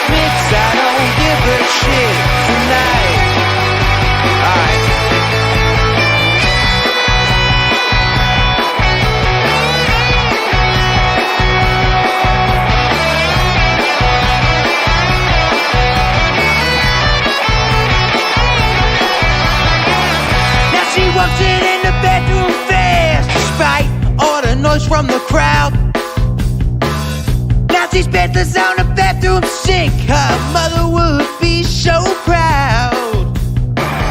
Christmas, I don't give a shit tonight. Alright. Now she walks in the bedroom fast, despite all the noise from the crowd. Now she spent the sound of bathroom sink. Her mother would be so proud.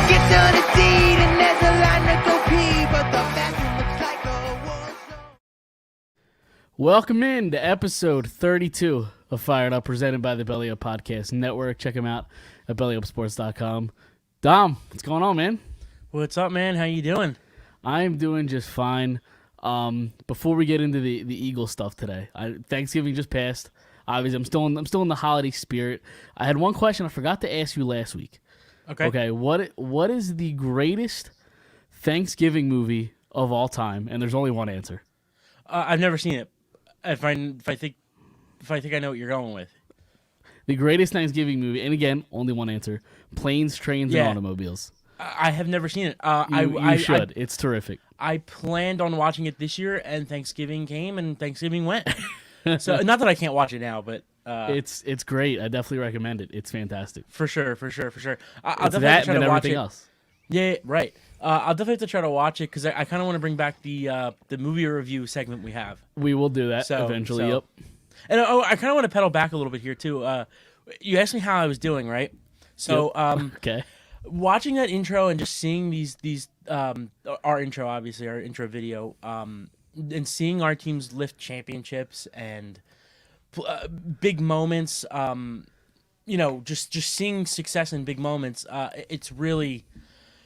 Gets on a deed and there's a line to go pee, but the bathroom looks like a war zone. Welcome in to episode 32 of Phired Up, presented by the Belly Up Podcast Network. Check them out at bellyupsports.com. Dom, what's going on, man? What's up, man? How you doing? I'm doing just fine. Before we get into the Eagles stuff today, Thanksgiving just passed. Obviously, I'm still in the holiday spirit. I had one question I forgot to ask you last week. Okay. What is the greatest Thanksgiving movie of all time? And there's only one answer. I've never seen it. If I think I know what you're going with. The greatest Thanksgiving movie, and again, only one answer: Planes, Trains, and Automobiles. I have never seen it. You should. It's terrific. I planned on watching it this year, and Thanksgiving came, and Thanksgiving went. So not that I can't watch it now, but it's great. I definitely recommend it. It's fantastic. For sure. I'll It's definitely that try and to watch everything it. else. Yeah, right. I'll definitely have to try to watch it because I kind of want to bring back the movie review segment we have. We will do that eventually. Yep. And I kind of want to pedal back a little bit here too. You asked me how I was doing, right? So okay. Watching that intro and just seeing these our intro, obviously our intro video, and seeing our teams lift championships and big moments, just seeing success in big moments, it's really,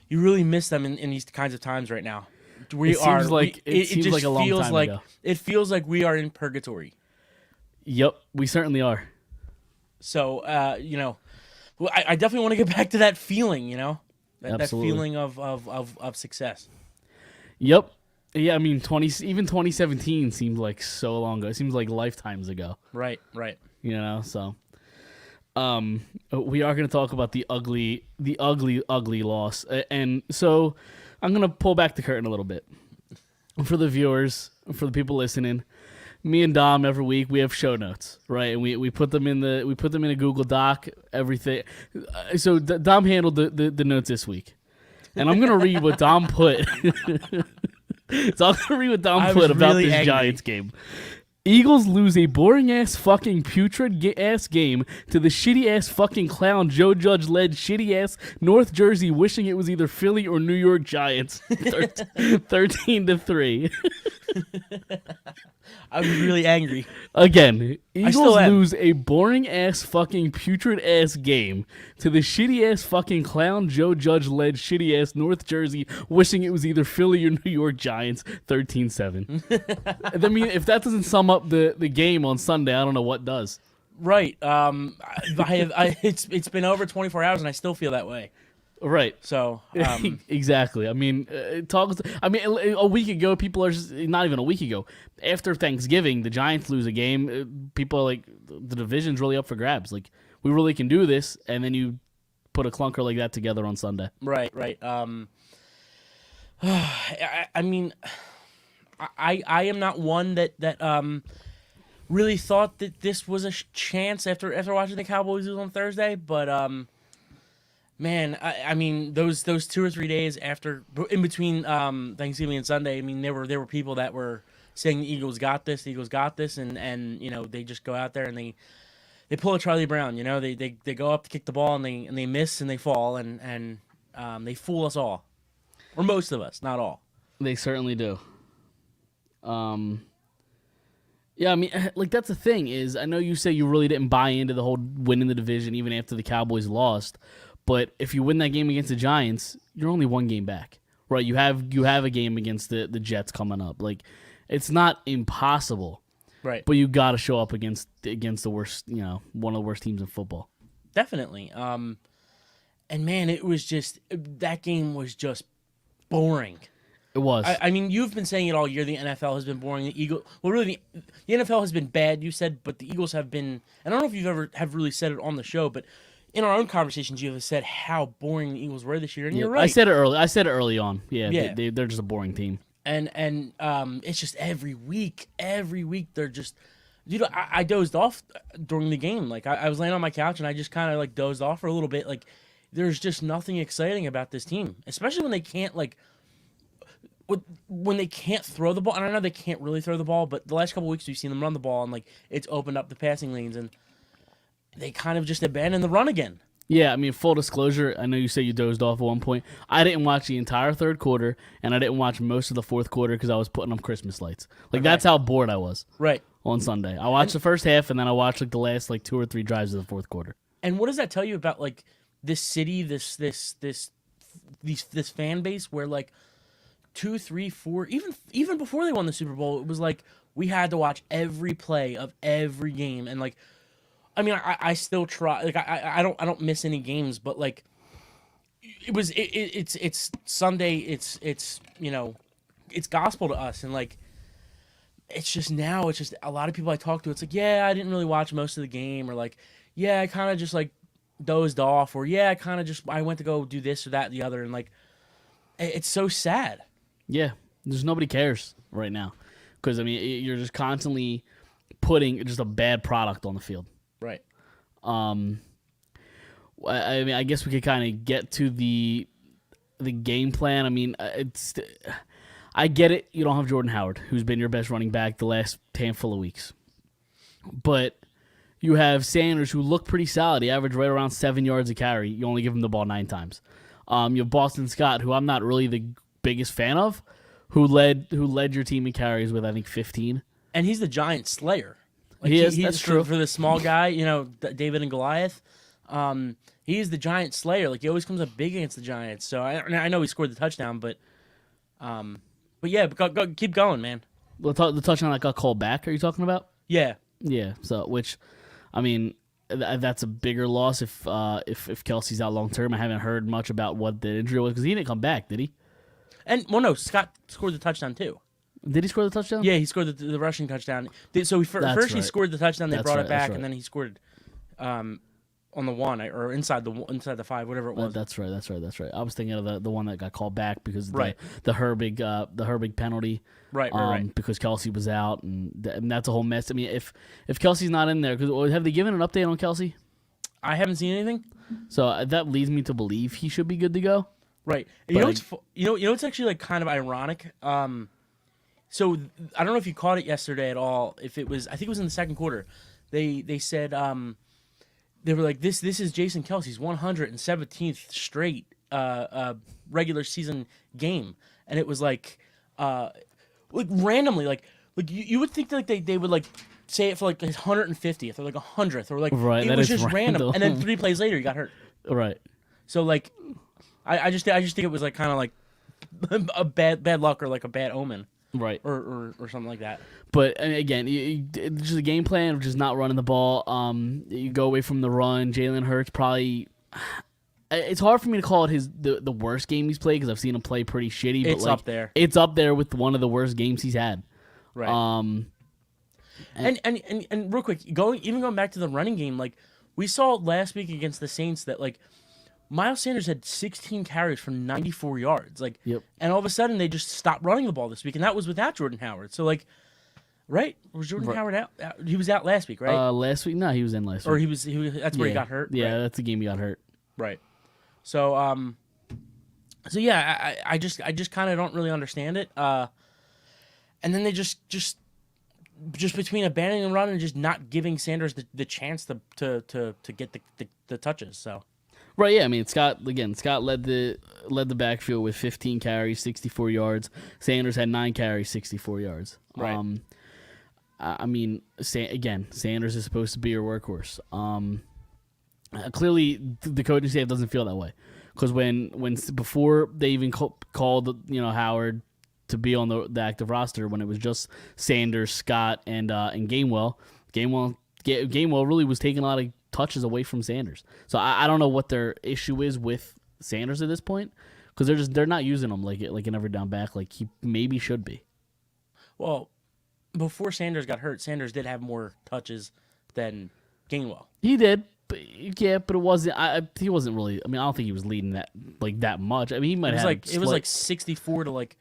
you really miss them in these kinds of times right now. It seems like a long time ago. It feels like we are in purgatory. Yep, we certainly are. So, I definitely want to get back to that feeling, that feeling of success. Yep. Yeah, I mean, 2017 seems like so long ago. It seems like lifetimes ago. Right. So we are going to talk about the ugly loss. And so I'm going to pull back the curtain a little bit. For the viewers, for the people listening, me and Dom every week we have show notes, right? And we put them in a Google Doc, everything. So Dom handled the notes this week, and I'm gonna read what Dom put. So I'm gonna read what Dom put about really this angry. Giants game. Eagles lose a boring ass fucking putrid ass game to the shitty ass fucking clown Joe Judge led shitty ass North Jersey, wishing it was either Philly or New York Giants. 13-3. I was really angry. Again, Eagles still am. lose a boring ass fucking putrid ass game to the shitty ass fucking clown Joe Judge led shitty ass North Jersey, wishing it was either Philly or New York Giants. 13-7. I mean, if that doesn't sum up the game on Sunday, I don't know what does. Right. It's been over 24 hours and I still feel that way. Right. So exactly. I mean, a week ago, people are just, not even a week ago. After Thanksgiving, the Giants lose a game. People are like, the division's really up for grabs. Like, we really can do this, and then you put a clunker like that together on Sunday. Right. I mean, I am not one that really thought that this was a chance after watching the Cowboys lose on Thursday, but man, I mean those 2 or 3 days after, in between Thanksgiving and Sunday, I mean there were people that were saying the Eagles got this, and they just go out there and they pull a Charlie Brown, they go up to kick the ball and they miss and they fall and they fool us all, or most of us, not all. They certainly do. Yeah, I mean, like, that's the thing is, I know you say you really didn't buy into the whole winning the division even after the Cowboys lost, but if you win that game against the Giants, you're only one game back, right? You have a game against the Jets coming up. Like, it's not impossible, right? But you got to show up against the worst, one of the worst teams in football. Definitely. And man, it was just, that game was just boring. It was. I mean, you've been saying it all year. The NFL has been boring. The NFL has been bad. You said, but the Eagles have been. And I don't know if you've ever have really said it on the show, but in our own conversations, you have said how boring the Eagles were this year, and you're right. I said it early. I said it early on. Yeah, Yeah. they're just a boring team. And it's just every week they're just. I dozed off during the game. Like I was laying on my couch and I just kind of like dozed off for a little bit. Like there's just nothing exciting about this team, especially when they can't when they can't throw the ball. And I know they can't really throw the ball, but the last couple weeks we've seen them run the ball and like it's opened up the passing lanes and they kind of just abandoned the run again. Yeah, I mean, full disclosure, I know you say you dozed off at one point. I didn't watch the entire third quarter, and I didn't watch most of the fourth quarter because I was putting up Christmas lights. Like, that's how bored I was Right. on Sunday. I watched the first half, and then I watched, like, the last, like, 2 or 3 drives of the fourth quarter. And what does that tell you about, like, this city, this fan base where, like, 2, 3, 4, even before they won the Super Bowl, it was like we had to watch every play of every game, and, like, I mean, I still try. Like I don't miss any games, but like it's Sunday. It's it's gospel to us, and like it's just a lot of people I talk to. It's like, yeah, I didn't really watch most of the game, or like, yeah, I kind of just like dozed off, or yeah, I went to go do this or that, the other, and like it's so sad. Yeah, there's nobody cares right now because I mean you're just constantly putting just a bad product on the field. Right. I mean, I guess we could kind of get to the game plan. I mean, I get it. You don't have Jordan Howard, who's been your best running back the last handful of weeks, but you have Sanders, who looked pretty solid. He averaged right around 7 yards a carry. You only give him the ball 9 times. You have Boston Scott, who I'm not really the biggest fan of, who led your team in carries with I think 15. And he's the giant slayer. Like That's true. For the small guy, David and Goliath. He's the giant slayer. Like he always comes up big against the Giants. So I know he scored the touchdown, but yeah, keep going, man. The touchdown that got called back. Are you talking about? Yeah. Yeah. So which, I mean, that's a bigger loss if Kelsey's out long term. I haven't heard much about what the injury was because he didn't come back, did he? And no, Scott scored the touchdown too. Did he score the touchdown? Yeah, he scored the rushing touchdown. So first he scored the touchdown, they brought it back, and then he scored on the 1 or inside the 5, whatever it was. That's right. I was thinking of the one that got called back because of right. the Herbig penalty. Right. Because Kelsey was out, and that's a whole mess. I mean, if Kelsey's not in there, because have they given an update on Kelsey? I haven't seen anything. So that leads me to believe he should be good to go. Right. You know it's actually like kind of ironic. So I don't know if you caught it yesterday at all. I think it was in the second quarter. They said they were like this is Jason Kelsey's 117th straight regular season game, and it was like randomly like you would think that they would like say it for like his 150th or like 100th or like right, it was just random, and then 3 plays later he got hurt. Right. So like I just think it was like kind of like a bad luck or like a bad omen. Right. Or something like that. But again, just a game plan of just not running the ball. You go away from the run. Jalen Hurts probably. It's hard for me to call it the worst game he's played because I've seen him play pretty shitty. It's but like, up there. It's up there with one of the worst games he's had. Right. And real quick, going back to the running game, like we saw last week against the Saints that like Miles Sanders had 16 carries for 94 yards. Like, yep. And all of a sudden they just stopped running the ball this week, and that was without Jordan Howard. So like, right? Was Jordan Howard out? He was out last week, right? Last week? No, he was in last week. Or he was that's where he got hurt. Yeah, right? That's the game he got hurt. Right. So yeah, I just kind of don't really understand it. And then they just between abandoning the run and just not giving Sanders the chance to get the touches. So. Right, yeah. I mean, Scott led the backfield with 15 carries, 64 yards. Sanders had 9 carries, 64 yards. Right. I mean, Sanders is supposed to be your workhorse. Clearly, the coaching staff doesn't feel that way because when before they even called Howard to be on the active roster, when it was just Sanders, Scott, and Gainwell really was taking a lot of touches away from Sanders. So I don't know what their issue is with Sanders at this point because they're not using him like an every down back like he maybe should be. Well, before Sanders got hurt, Sanders did have more touches than Gainwell. He did, but it wasn't. He wasn't really. I mean, I don't think he was leading that much. I mean, he might have. It was like 64 to like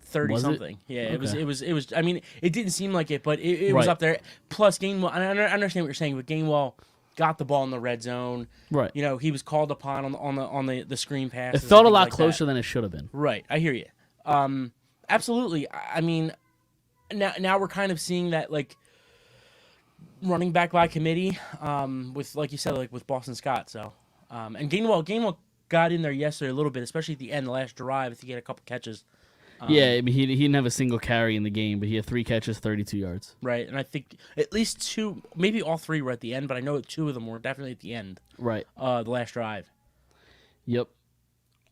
30 Was it? something. Yeah, Okay. it was. I mean, it didn't seem like it, but it was Right. up there. Plus, Gainwell. I understand what you're saying, but Gainwell got the ball in the red zone. Right. You know, he was called upon on the screen pass. It felt a lot closer than it should have been. Right, I hear you. Absolutely. I mean, now we're kind of seeing that like running back by committee, with like you said, like with Boston Scott. So, and Gainwell got in there yesterday a little bit, especially at the end, the last drive, if he had a couple catches. Yeah, I mean, he didn't have a single carry in the game, but he had 3 catches, 32 yards. Right, and I think at least 2, maybe all 3 were at the end, but I know 2 of them were definitely at the end. Right. The last drive. Yep.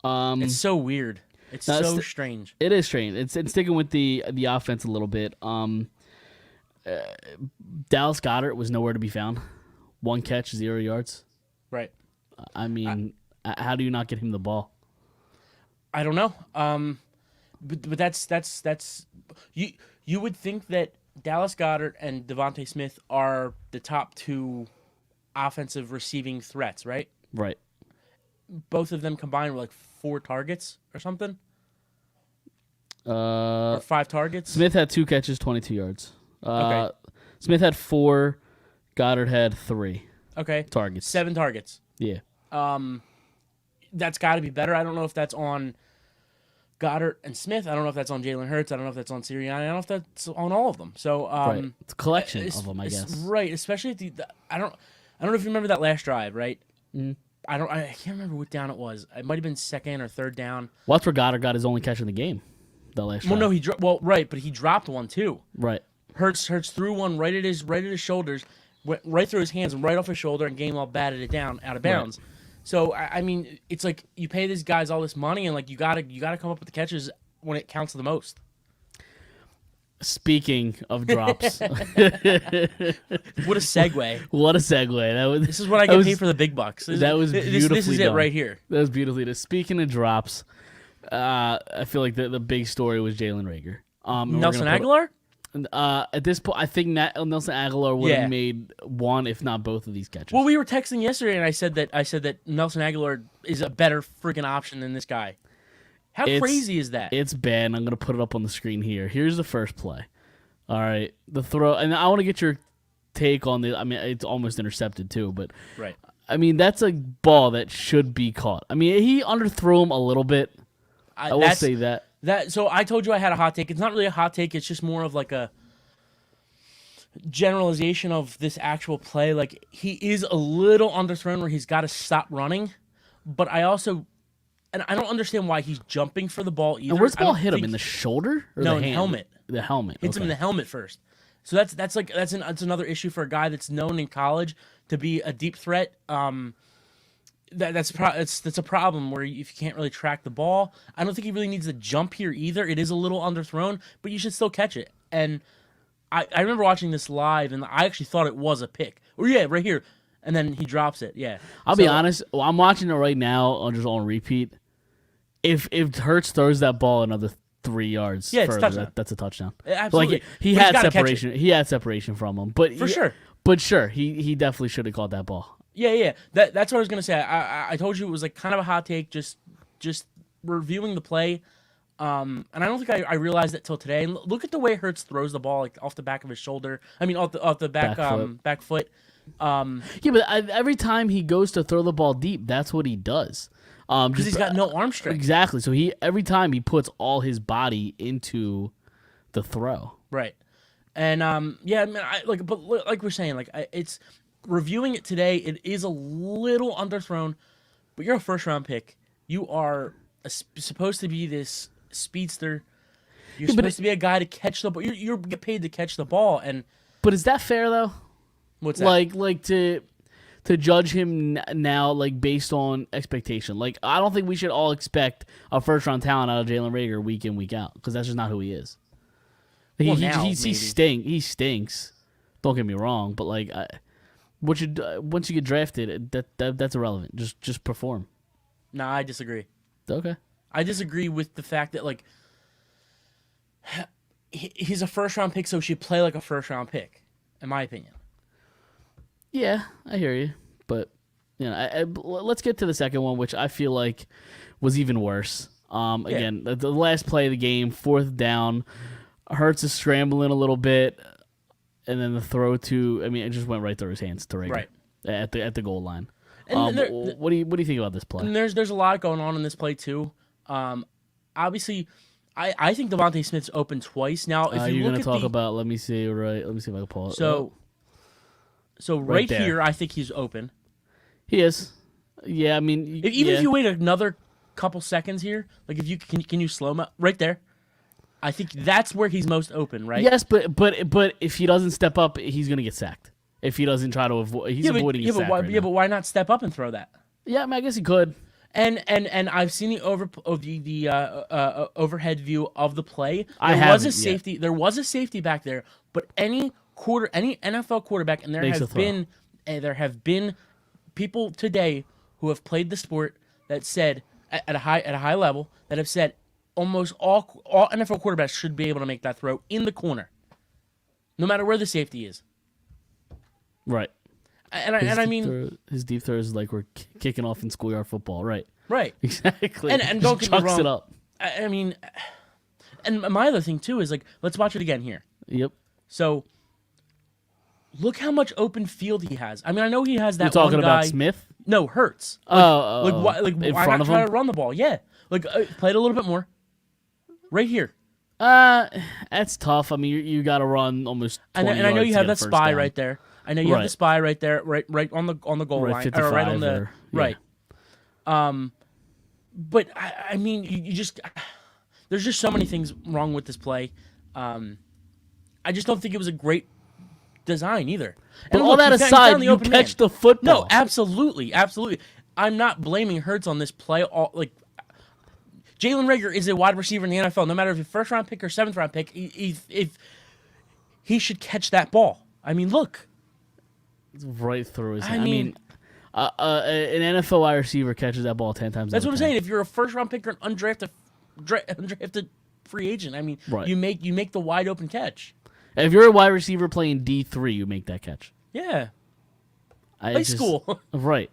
It's so weird. It's That's so strange. It is strange. It's sticking with the offense a little bit. Dallas Goedert was nowhere to be found. 1 catch, 0 yards. Right. I mean, how do you not get him the ball? I don't know. But that's you would think that Dallas Goedert and Devontae Smith are the top 2 offensive receiving threats, right? Right. Both of them combined were like 4 targets or something, Uh, or 5 targets. Smith had 2 catches, 22 yards. Okay. Smith had 4. Goddard had 3 Okay, targets. 7 targets. Yeah. That's got to be better. I don't know if that's on Goddard and Smith. I don't know if that's on Jalen Hurts. I don't know if that's on Sirianni. I don't know if that's on all of them. So Right. It's a collection of them, I guess. Right, especially at I don't know if you remember that last drive, right? Mm-hmm. I can't remember what down it was. It might have been 2nd or 3rd down. Well, that's where Goddard got his only catch in the game. The last Well, drive. no, right, but he dropped one too. Right. Hurts threw one right at his shoulders, went right through his hands and right off his shoulder, and Gainwell batted it down out of bounds. So I mean, it's like you pay these guys all this money, and like you gotta come up with the catches when it counts the most. Speaking of drops, What a segue! what a segue! This is what I get paid for the big bucks. That was beautifully This is done. it right here. That was beautifully done. Speaking of drops, I feel like the big story was Jalen Rager. And we're Nelson gonna put- Aguilar. At this point, I think Nelson Aguilar would Yeah. have made one, if not both, of these catches. Well, we were texting yesterday, and I said that Nelson Aguilar is a better freaking option than this guy. How crazy is that? It's bad. And I'm going to put it up on the screen here. Here's the first play. All right, the throw, and I want to get your take on the. I mean, it's almost intercepted too, but Right. I mean, that's a ball that should be caught. I mean, he underthrew him a little bit. I will say that. So I told you I had a hot take. It's not really a hot take. It's just more of like a generalization of this actual play. Like he is a little underthrown where he's got to stop running, but I also, and I don't understand why he's jumping for the ball either. And where's the I ball don't hit him think- in the shoulder or No, the in the hand? helmet. The helmet Hits him in the helmet first. So that's another issue for a guy that's known in college to be a deep threat. That's a problem where if you can't really track the ball. I don't think he really needs to jump here either. It is a little underthrown, but you should still catch it. And I remember watching this live, and I actually thought it was a pick. Oh yeah, right here, and then he drops it. Yeah, I'll be honest. I'm watching it right now on repeat. If Hurts throws that ball another 3 yards, Yeah, it's further, touchdown. that's a touchdown. Absolutely. Like he But he's had gotta catch it. separation. He had separation from him, but For sure. But sure, he definitely should have caught that ball. Yeah. That's what I was gonna say. I told you it was like kind of a hot take. Just reviewing the play, and I don't think I realized it till today. And look at the way Hurts throws the ball, like off the back of his shoulder. I mean, off the back Back foot. back foot. Yeah, but every time he goes to throw the ball deep, that's what he does. Because he's got no arm strength. Exactly. So every time he puts all his body into the throw. Right. And yeah, I mean, but like we're saying, like it's reviewing it today. It is a little underthrown, but you're a first round pick. You are supposed to be this speedster. You're supposed to be a guy to catch the ball. You're get paid to catch the ball. And But is that fair though? what's that? Like to judge him now, like based on expectation. Like I don't think we should all expect a first round talent out of Jalen Rager week in week out because that's just not who he is. Well, now, he maybe. He stinks. Don't get me wrong, but like once you get drafted, that's irrelevant. Just perform. No, I disagree. Okay. I disagree with the fact that like he's a first-round pick, so he should play like a first-round pick, in my opinion. Yeah, I hear you, but let's get to the second one, which I feel like was even worse. Again, the last play of the game, 4th down, Hurts is scrambling a little bit, and then the throw it just went right through his hands to Rager, Right. at the goal line. And what do you think about this play? And there's a lot going on in this play too. Obviously, I think Devontae Smith's open twice now. If You're look gonna at talk about. Let me see if I can pull it. So Right there. here, I think he's open. He is. Yeah, I mean, If you wait another couple seconds here, like if you can you slow mo right there? I think that's where he's most open, right? Yes, but if he doesn't step up, he's gonna get sacked. If he doesn't try to avoid, he's avoiding a sack right now. But why not step up and throw that? Yeah, I mean, I guess he could. And I've seen the overhead view of the play. There was a safety back there, but any NFL quarterback, and there have been people today who have played the sport that said at a high level that have said almost all NFL quarterbacks should be able to make that throw in the corner, no matter where the safety is. Right. I mean, his deep throws is like we're kicking off in schoolyard football, right? Right. Exactly. And don't get me Chucks wrong. it up. I mean, and my other thing too is like, let's watch it again here. Yep. So, look how much open field he has. I mean, I know he has that. You're talking one guy, about Smith? No, Hurts. Like, why in not front of try him? to run the ball? Yeah, like play it a little bit more. Right here. That's tough. I mean, you got to run almost. And I know you have that spy right there. I know you have the spy right there, right on the goal line, or right on the right. But I mean, you just there's just so many things wrong with this play. I just don't think it was a great design either. But And all look, that he found aside, the you open catch man. the football. No, absolutely. I'm not blaming Hurts on this play. Jalen Reagor is a wide receiver in the NFL. No matter if it's first round pick or 7th round pick, if he should catch that ball. I mean, look. It's right through his hand. I mean, an NFL wide receiver catches that ball 10 times. That's what I'm saying. If you're a first round pick or an undrafted free agent, I mean, right. you make the wide open catch. If you're a wide receiver playing D3, you make that catch. Yeah. High school. Right.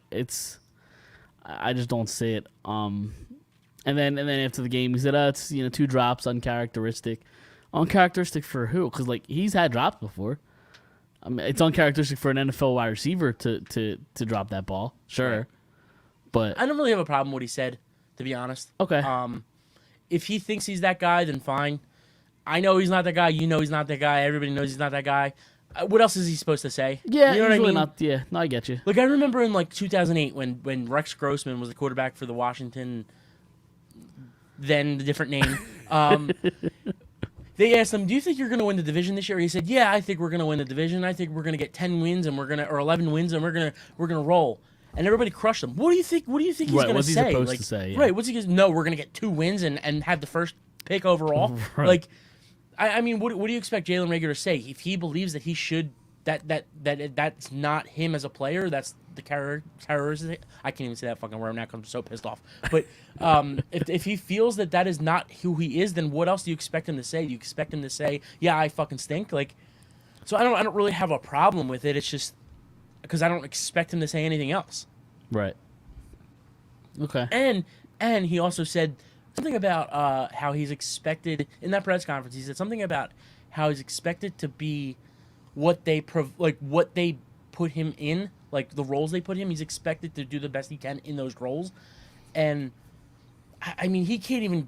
I just don't see it. And then after the game, he said, "It's 2 drops, uncharacteristic." Uncharacteristic for who? Because he's had drops before. I mean, it's uncharacteristic for an NFL wide receiver to drop that ball. Sure, Right. but I don't really have a problem with what he said, to be honest. Okay. If he thinks he's that guy, then fine. I know he's not that guy. You know he's not that guy. Everybody knows he's not that guy. What else is he supposed to say? Yeah, you know what I really mean. not. Yeah, no, I get you. Like I remember in 2008 when Rex Grossman was the quarterback for the Washington. Then the different name. They asked him, "Do you think you're going to win the division this year?" He said, "Yeah, I think we're going to win the division. I think we're going to get 10 wins and or 11 wins and we're going to roll." And everybody crushed him. What do you think? What do you think he's Right, going to what's he say? supposed to say, yeah. Right? What's he going to? No, we're going to get 2 wins and have the first pick overall. Right. Like, I mean, what do you expect Jalen Reagor to say if he believes that he should that's not him as a player? That's the characteristic. I can't even say that fucking word now because I'm so pissed off. But if he feels that is not who he is, then what else do you expect him to say? Do you expect him to say, "Yeah, I fucking stink"? Like, so I don't really have a problem with it. It's just because I don't expect him to say anything else. Right. Okay. And he also said something about how he's expected in that press conference. He said something about how he's expected to be what they put him in, like the roles they put him. He's expected to do the best he can in those roles, and I mean he can't even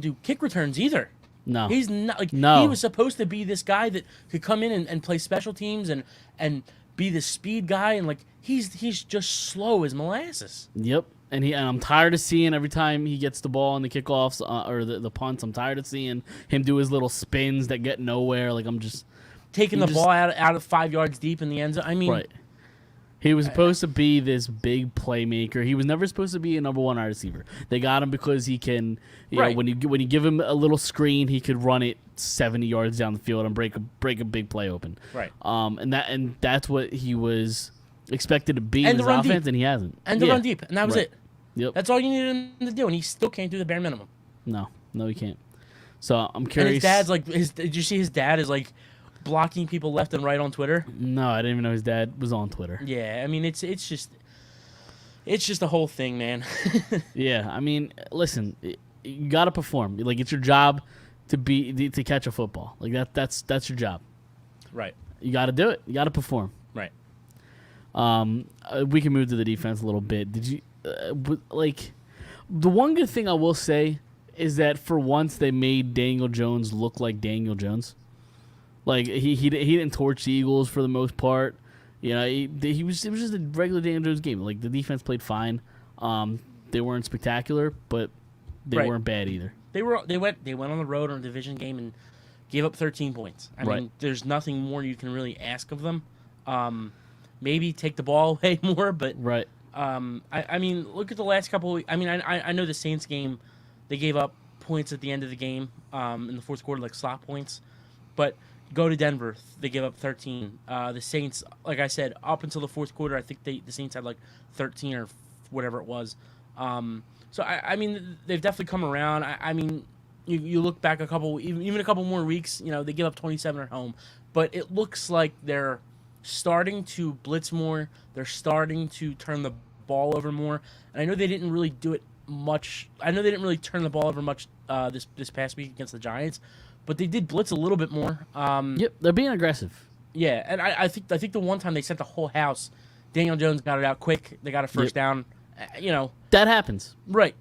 do kick returns either. No, he's not No. He was supposed to be this guy that could come in and play special teams and be the speed guy, and he's just slow as molasses. Yep. And I'm tired of seeing every time he gets the ball in the kickoffs or the punts. I'm tired of seeing him do his little spins that get nowhere. I'm just taking the ball out of 5 yards deep in the end zone. I mean, right. He was supposed to be this big playmaker. He was never supposed to be a number 1 wide receiver. They got him because he can. You know, when you give him a little screen, he could run it 70 yards down the field and break a big play open. Right. And that's what he was expected to be And in his the run offense, deep. and he hasn't. And the run deep, and that was it. Yep. That's all you need him to do, and he still can't do the bare minimum. No, he can't. So I'm And curious. his dad's like, did you see his dad is like blocking people left and right on Twitter? No, I didn't even know his dad was on Twitter. Yeah, I mean it's just a whole thing, man. Yeah, I mean, listen, you got to perform. Like, it's your job to catch a football. Like that's your job. Right. You got to do it. You got to perform. Right. We can move to the defense a little bit. Did you like the one good thing I will say is that for once they made Daniel Jones look like Daniel Jones. Like he didn't torch the Eagles for the most part. You know, it was just a regular Daniel Jones game. Like the defense played fine. They weren't spectacular, but they Right. weren't bad either. They went on the road on a division game and gave up 13 points. I Right. mean, there's nothing more you can really ask of them. Maybe take the ball away more, but Right. I mean, look at the last couple of weeks. I mean, I know the Saints game, they gave up points at the end of the game in the fourth quarter, like slot points. But go to Denver, they gave up 13. The Saints, like I said, up until the fourth quarter, I think the Saints had like 13 or whatever it was. So, I mean, they've definitely come around. I mean, you look back even a couple more weeks, you know, they give up 27 at home. But it looks like they're starting to blitz more. They're starting to turn the ball over more. And I know they didn't really do it much. I know they didn't really turn the ball over much this past week against the Giants, but they did blitz a little bit more. Yep, they're being aggressive. Yeah, and I think the one time they sent the whole house, Daniel Jones got it out quick. They got a first down. You know, That happens. right.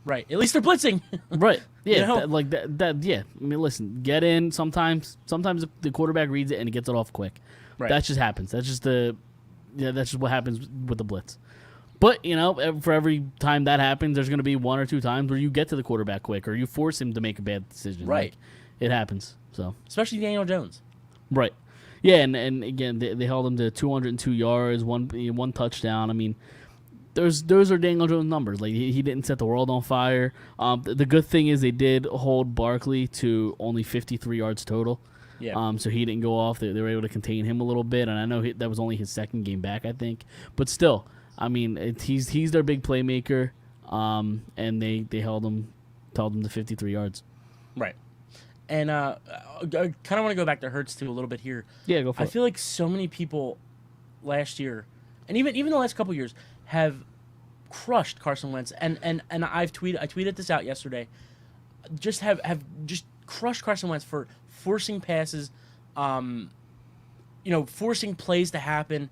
At least they're blitzing. Right. Yeah. You know? Like that. Yeah. I mean, listen. Get in. Sometimes the quarterback reads it and it gets it off quick. Right. That just happens. That's just what happens with the blitz. But you know, for every time that happens, there's going to be one or two times where you get to the quarterback quick or you force him to make a bad decision. Right. Like, it happens. So. Especially Daniel Jones. Right. Yeah. And again, they held him to 202 yards, one touchdown. I mean. Those are Daniel Jones numbers. Like he didn't set the world on fire. The good thing is they did hold Barkley to only 53 yards total. Yeah. So he didn't go off. They were able to contain him a little bit, and I know that was only his second game back, I think. But still, I mean, he's their big playmaker. And they held him to 53 yards. Right. And I kind of want to go back to Hurts too a little bit here. Yeah, go for I it. feel like so many people last year, and even the last couple years, have crushed Carson Wentz. And I tweeted this out yesterday. Just have just crushed Carson Wentz for forcing passes, forcing plays to happen.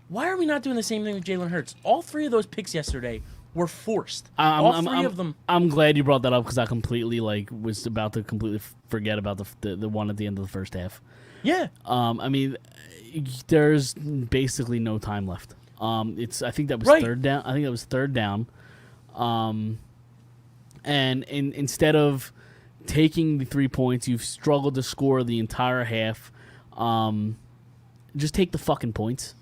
Why are we not doing the same thing with Jalen Hurts? All three of those picks yesterday were forced. All three of them. I'm glad you brought that up because I completely was about to completely forget about the one at the end of the first half. Yeah. I mean, there's basically no time left. I think that was Right. third down. I think that was third down. And instead of taking the 3 points, you've struggled to score the entire half. Just take the fucking points.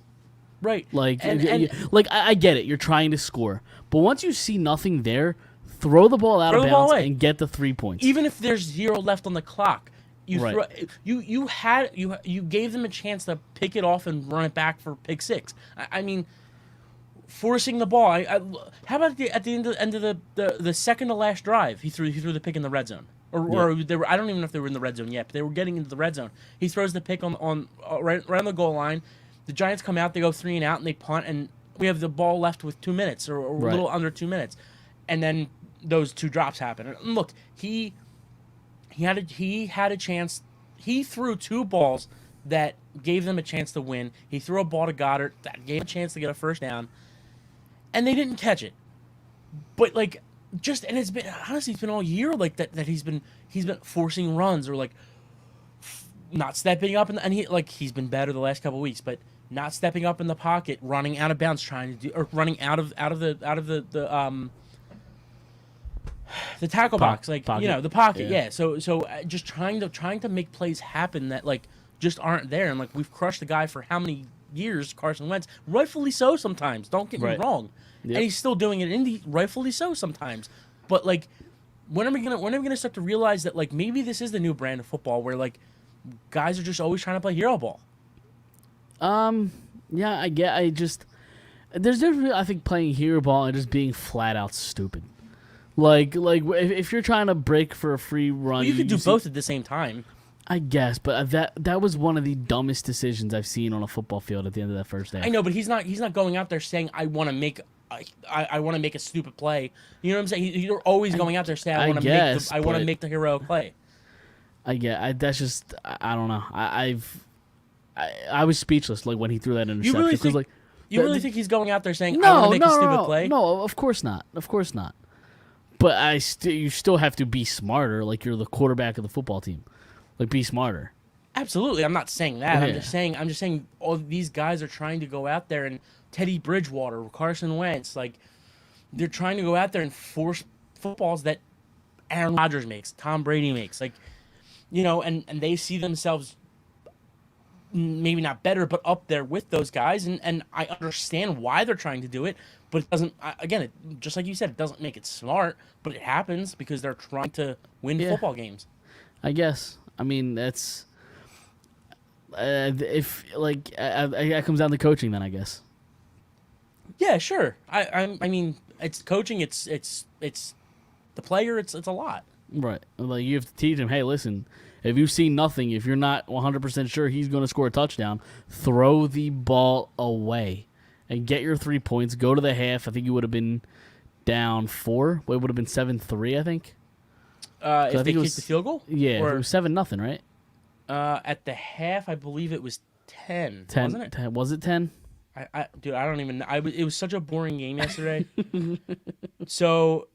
Right. Like, And I get it. You're trying to score, but once you see nothing there, throw the ball out Throw of the ball bounds away. and get the 3 points. even if there's 0 left on the clock, Right. you gave them a chance to pick it off and run it back for pick six. I mean, forcing the ball. How about at the end of the second to last drive, he threw the pick in the red zone, or they were, I don't even know if they were in the red zone yet, but they were getting into the red zone. He throws the pick on right on the goal line. The Giants come out, they go 3 and out, and they punt, and we have the ball left with 2 minutes or a Right. little under 2 minutes, and then those 2 drops happen. And look, he had a chance. He threw 2 balls that gave them a chance to win. He threw a ball to Goddard that gave a chance to get a first down, and they didn't catch it. But and it's been all year like that he's been forcing runs or not stepping up and he's been better the last couple of weeks, but not stepping up in the pocket, running out of bounds, running out of the tackle box, pocket. the pocket, Yeah. yeah. So just trying to make plays happen that just aren't there, and we've crushed the guy for how many years, Carson Wentz, rightfully so sometimes. Don't get me Right. wrong, Yep. and he's still doing it rightfully so sometimes. But when are we gonna start to realize that maybe this is the new brand of football where guys are just always trying to play hero ball? Yeah, There's difference, I think, playing hero ball and just being flat out stupid. Like if you're trying to break for a free run, Well, you could do both at the same time. I guess, but that was one of the dumbest decisions I've seen on a football field at the end of that first half. I know, but he's not going out there saying I want to make a stupid play. You know what I'm saying? You're always going out there saying I want to make the heroic play. That's just I don't know. I was speechless like when he threw that interception. You really think he's going out there saying I want to make a stupid play? No, of course not. Of course not. But you still have to be smarter. Like you're the quarterback of the football team. Like be smarter. Absolutely, I'm not saying that. Yeah. I'm just saying all these guys are trying to go out there and Teddy Bridgewater, Carson Wentz, like they're trying to go out there and force footballs that Aaron Rodgers makes, Tom Brady makes, like and they see themselves maybe not better, but up there with those guys, and I understand why they're trying to do it, but it doesn't. Again, just like you said, it doesn't make it smart, but it happens because they're trying to win football games. I guess. I mean, that's if like it comes down to coaching, then I guess. Yeah, sure. I mean, it's coaching. It's the player. It's a lot. Right. Like you have to teach him. Hey, listen. If you see nothing, if you're not 100% sure he's going to score a touchdown, throw the ball away and get your 3 points. Go to the half. I think you would have been down 4. Well, it would have been 7-3, I think. If they kicked the field goal? Yeah, it was 7-0, right? At the half, I believe it was 10. 10, wasn't it? 10, was it 10? Dude, I don't even know. It was such a boring game yesterday. So,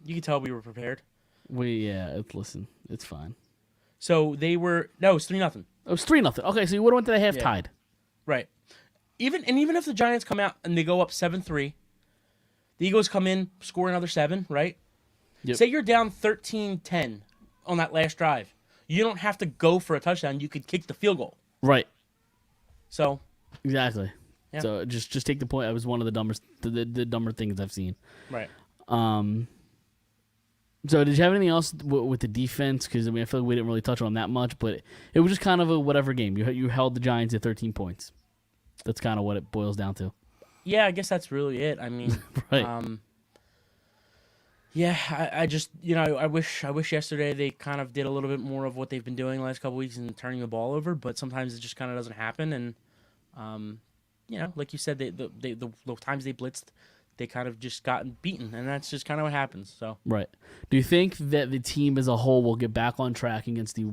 you could tell we were prepared. Listen, it's fine. So they were it was 3-0. It was 3-0. Okay, so you would have went to the half tied. Right. Even if the Giants come out and they go up 7-3, the Eagles come in, score another 7, right? Yep. Say you're down 13-10 on that last drive. You don't have to go for a touchdown. You could kick the field goal. Right. So. Exactly. Yeah. So just take the point. That was one of the dumber things I've seen. Right. So did you have anything else with the defense? Because I mean, I feel like we didn't really touch on that much, but it was just kind of a whatever game. You held the Giants at 13 points. That's kind of what it boils down to. Yeah, I guess that's really it. I mean, right. Yeah, I just I wish yesterday they kind of did a little bit more of what they've been doing the last couple weeks and turning the ball over, but sometimes it just kind of doesn't happen. And like you said, the times they blitzed, they kind of just gotten beaten, and that's just kind of what happens. So right. Do you think that the team as a whole will get back on track against the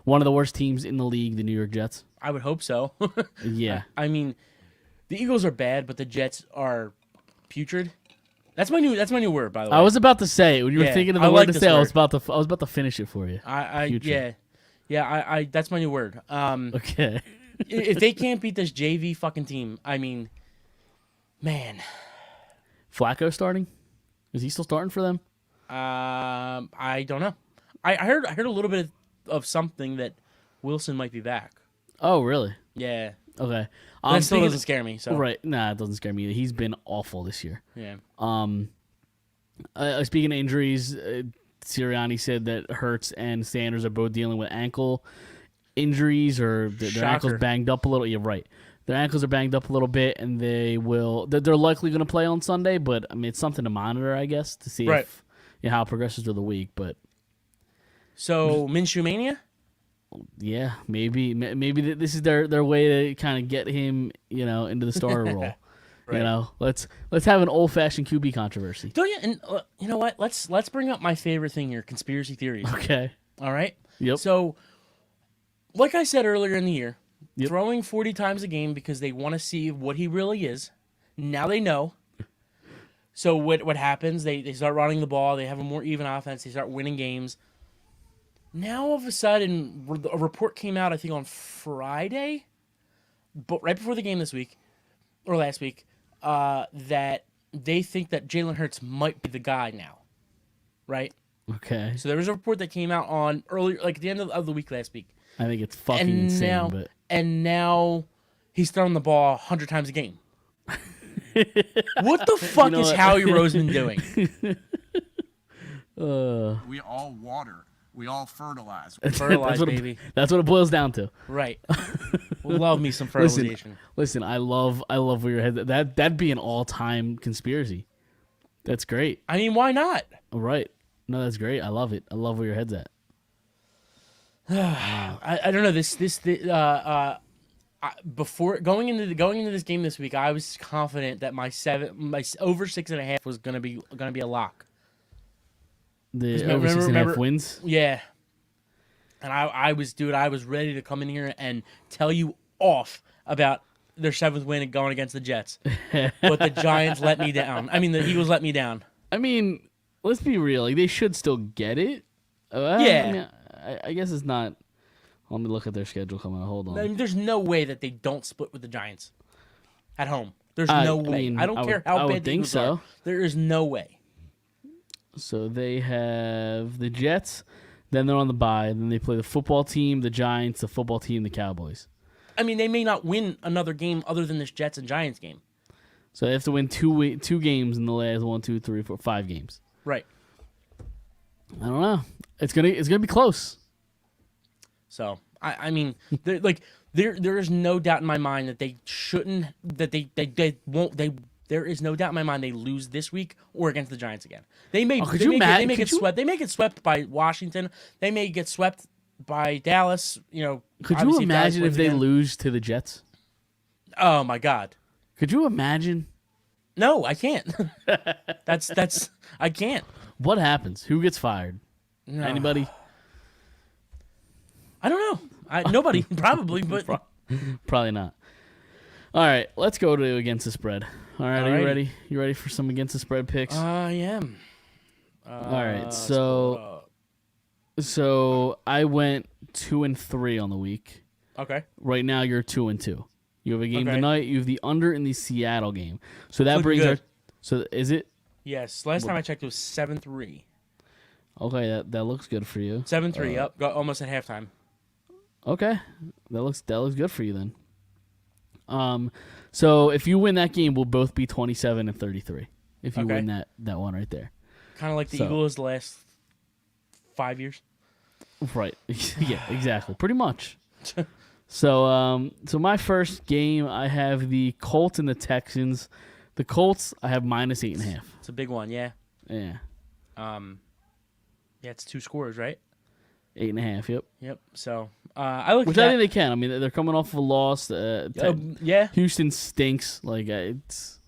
one of the worst teams in the league, the New York Jets? I would hope so. Yeah. I mean, the Eagles are bad, but the Jets are putrid. That's my new word, by the way. I was about to say when you were thinking of the word to say. I was about to finish it for you. That's my new word. Okay. If they can't beat this JV fucking team, I mean, man. Flacco starting? Is he still starting for them? I don't know. I heard a little bit of something that Wilson might be back. Oh, really? Yeah. Okay. That still doesn't scare me. So right. Nah, it doesn't scare me either. He's been awful this year. Yeah. Speaking of injuries, Sirianni said that Hurts and Sanders are both dealing with ankle injuries or their ankles banged up a little. Yeah, right. Their ankles are banged up a little bit, and they're likely going to play on Sunday. But I mean, it's something to monitor, I guess, to see if how it progresses through the week. But so Minshew mania. Yeah, maybe this is their way to kind of get him, into the starter role. Right. Let's have an old fashioned QB controversy. Don't you? And you know what? Let's bring up my favorite thing here: conspiracy theories. Okay. All right. Yep. So, like I said earlier in the year, throwing 40 times a game because they want to see what he really is. Now they know. So what happens? They start running the ball. They have a more even offense. They start winning games. Now all of a sudden, a report came out, I think on Friday, but right before the game this week, or last week, that they think that Jalen Hurts might be the guy now, right? Okay. So there was a report that came out on earlier, like at the end of the week last week. I think it's fucking insane. And now he's throwing the ball 100 times a game. What the fuck is Howie Roseman doing? We all water. We all fertilize. Fertilize, that's baby. That's what it boils down to. Right. Love me some fertilization. Listen, I love where your head. That'd be an all-time conspiracy. That's great. I mean, why not? Right. No, that's great. I love it. I love where your head's at. I don't know before going into this game this week, I was confident that my over 6.5 was gonna be a lock. The Remember- over 6.5 remember- wins. Yeah, and I was ready to come in here and tell you off about their 7th win and going against the Jets, but the Giants let me down. I mean, the Eagles let me down. I mean, let's be real. Like, they should still get it. Yeah. I mean, I guess it's not. Let me look at their schedule coming up. Hold on. I mean, there's no way that they don't split with the Giants at home. There's no way. mean, I don't care I how would bad the think Eagles so. are. There is no way. So they have the Jets, then they're on the bye, then they play the football team, the Giants, the football team, the Cowboys. I mean, they may not win another game other than this Jets and Giants game. So they have to win two games in the last 1, 2, 3, 4, 5 games. Right. I don't know. It's gonna be close. So I mean, there is no doubt in my mind that they shouldn't, that they won't, there is no doubt in my mind they lose this week or against the Giants again. They may get swept. They may get swept by Washington. They may get swept by Dallas. You know, Could you obviously imagine Dallas if they wins again. lose to the Jets? Oh my God. Could you imagine? No, I can't. that's I can't. What happens? Who gets fired? No. Anybody? I don't know. Nobody probably, but Probably not. All right, let's go to against the spread. All right, are you Alrighty. ready? You ready for some against the spread picks? I am. All right, so I went 2-3 on the week. Okay. Right now, you're 2-2. You have a game Okay. tonight. You have the under in the Seattle game. So that Looking brings good. our. So is it Yes. Last time I checked, it was 7-3. okay? That looks good for you. 7-3. Yep. Got almost at halftime. Okay, that looks good for you then. So if you win that game, we'll both be 27-33. If you Okay. win that one right there. Kind of like the So- Eagles the last 5 years. Right. Yeah, exactly. Pretty much. So my first game, I have the Colts and the Texans. The Colts, I have -8.5. It's a big one. Yeah. Yeah, Yeah. It's 2 scores, right? 8.5. Yep. Yep. So I look Which at I that. think they can. I mean, they're coming off of a loss. Yeah. Houston stinks. Like it's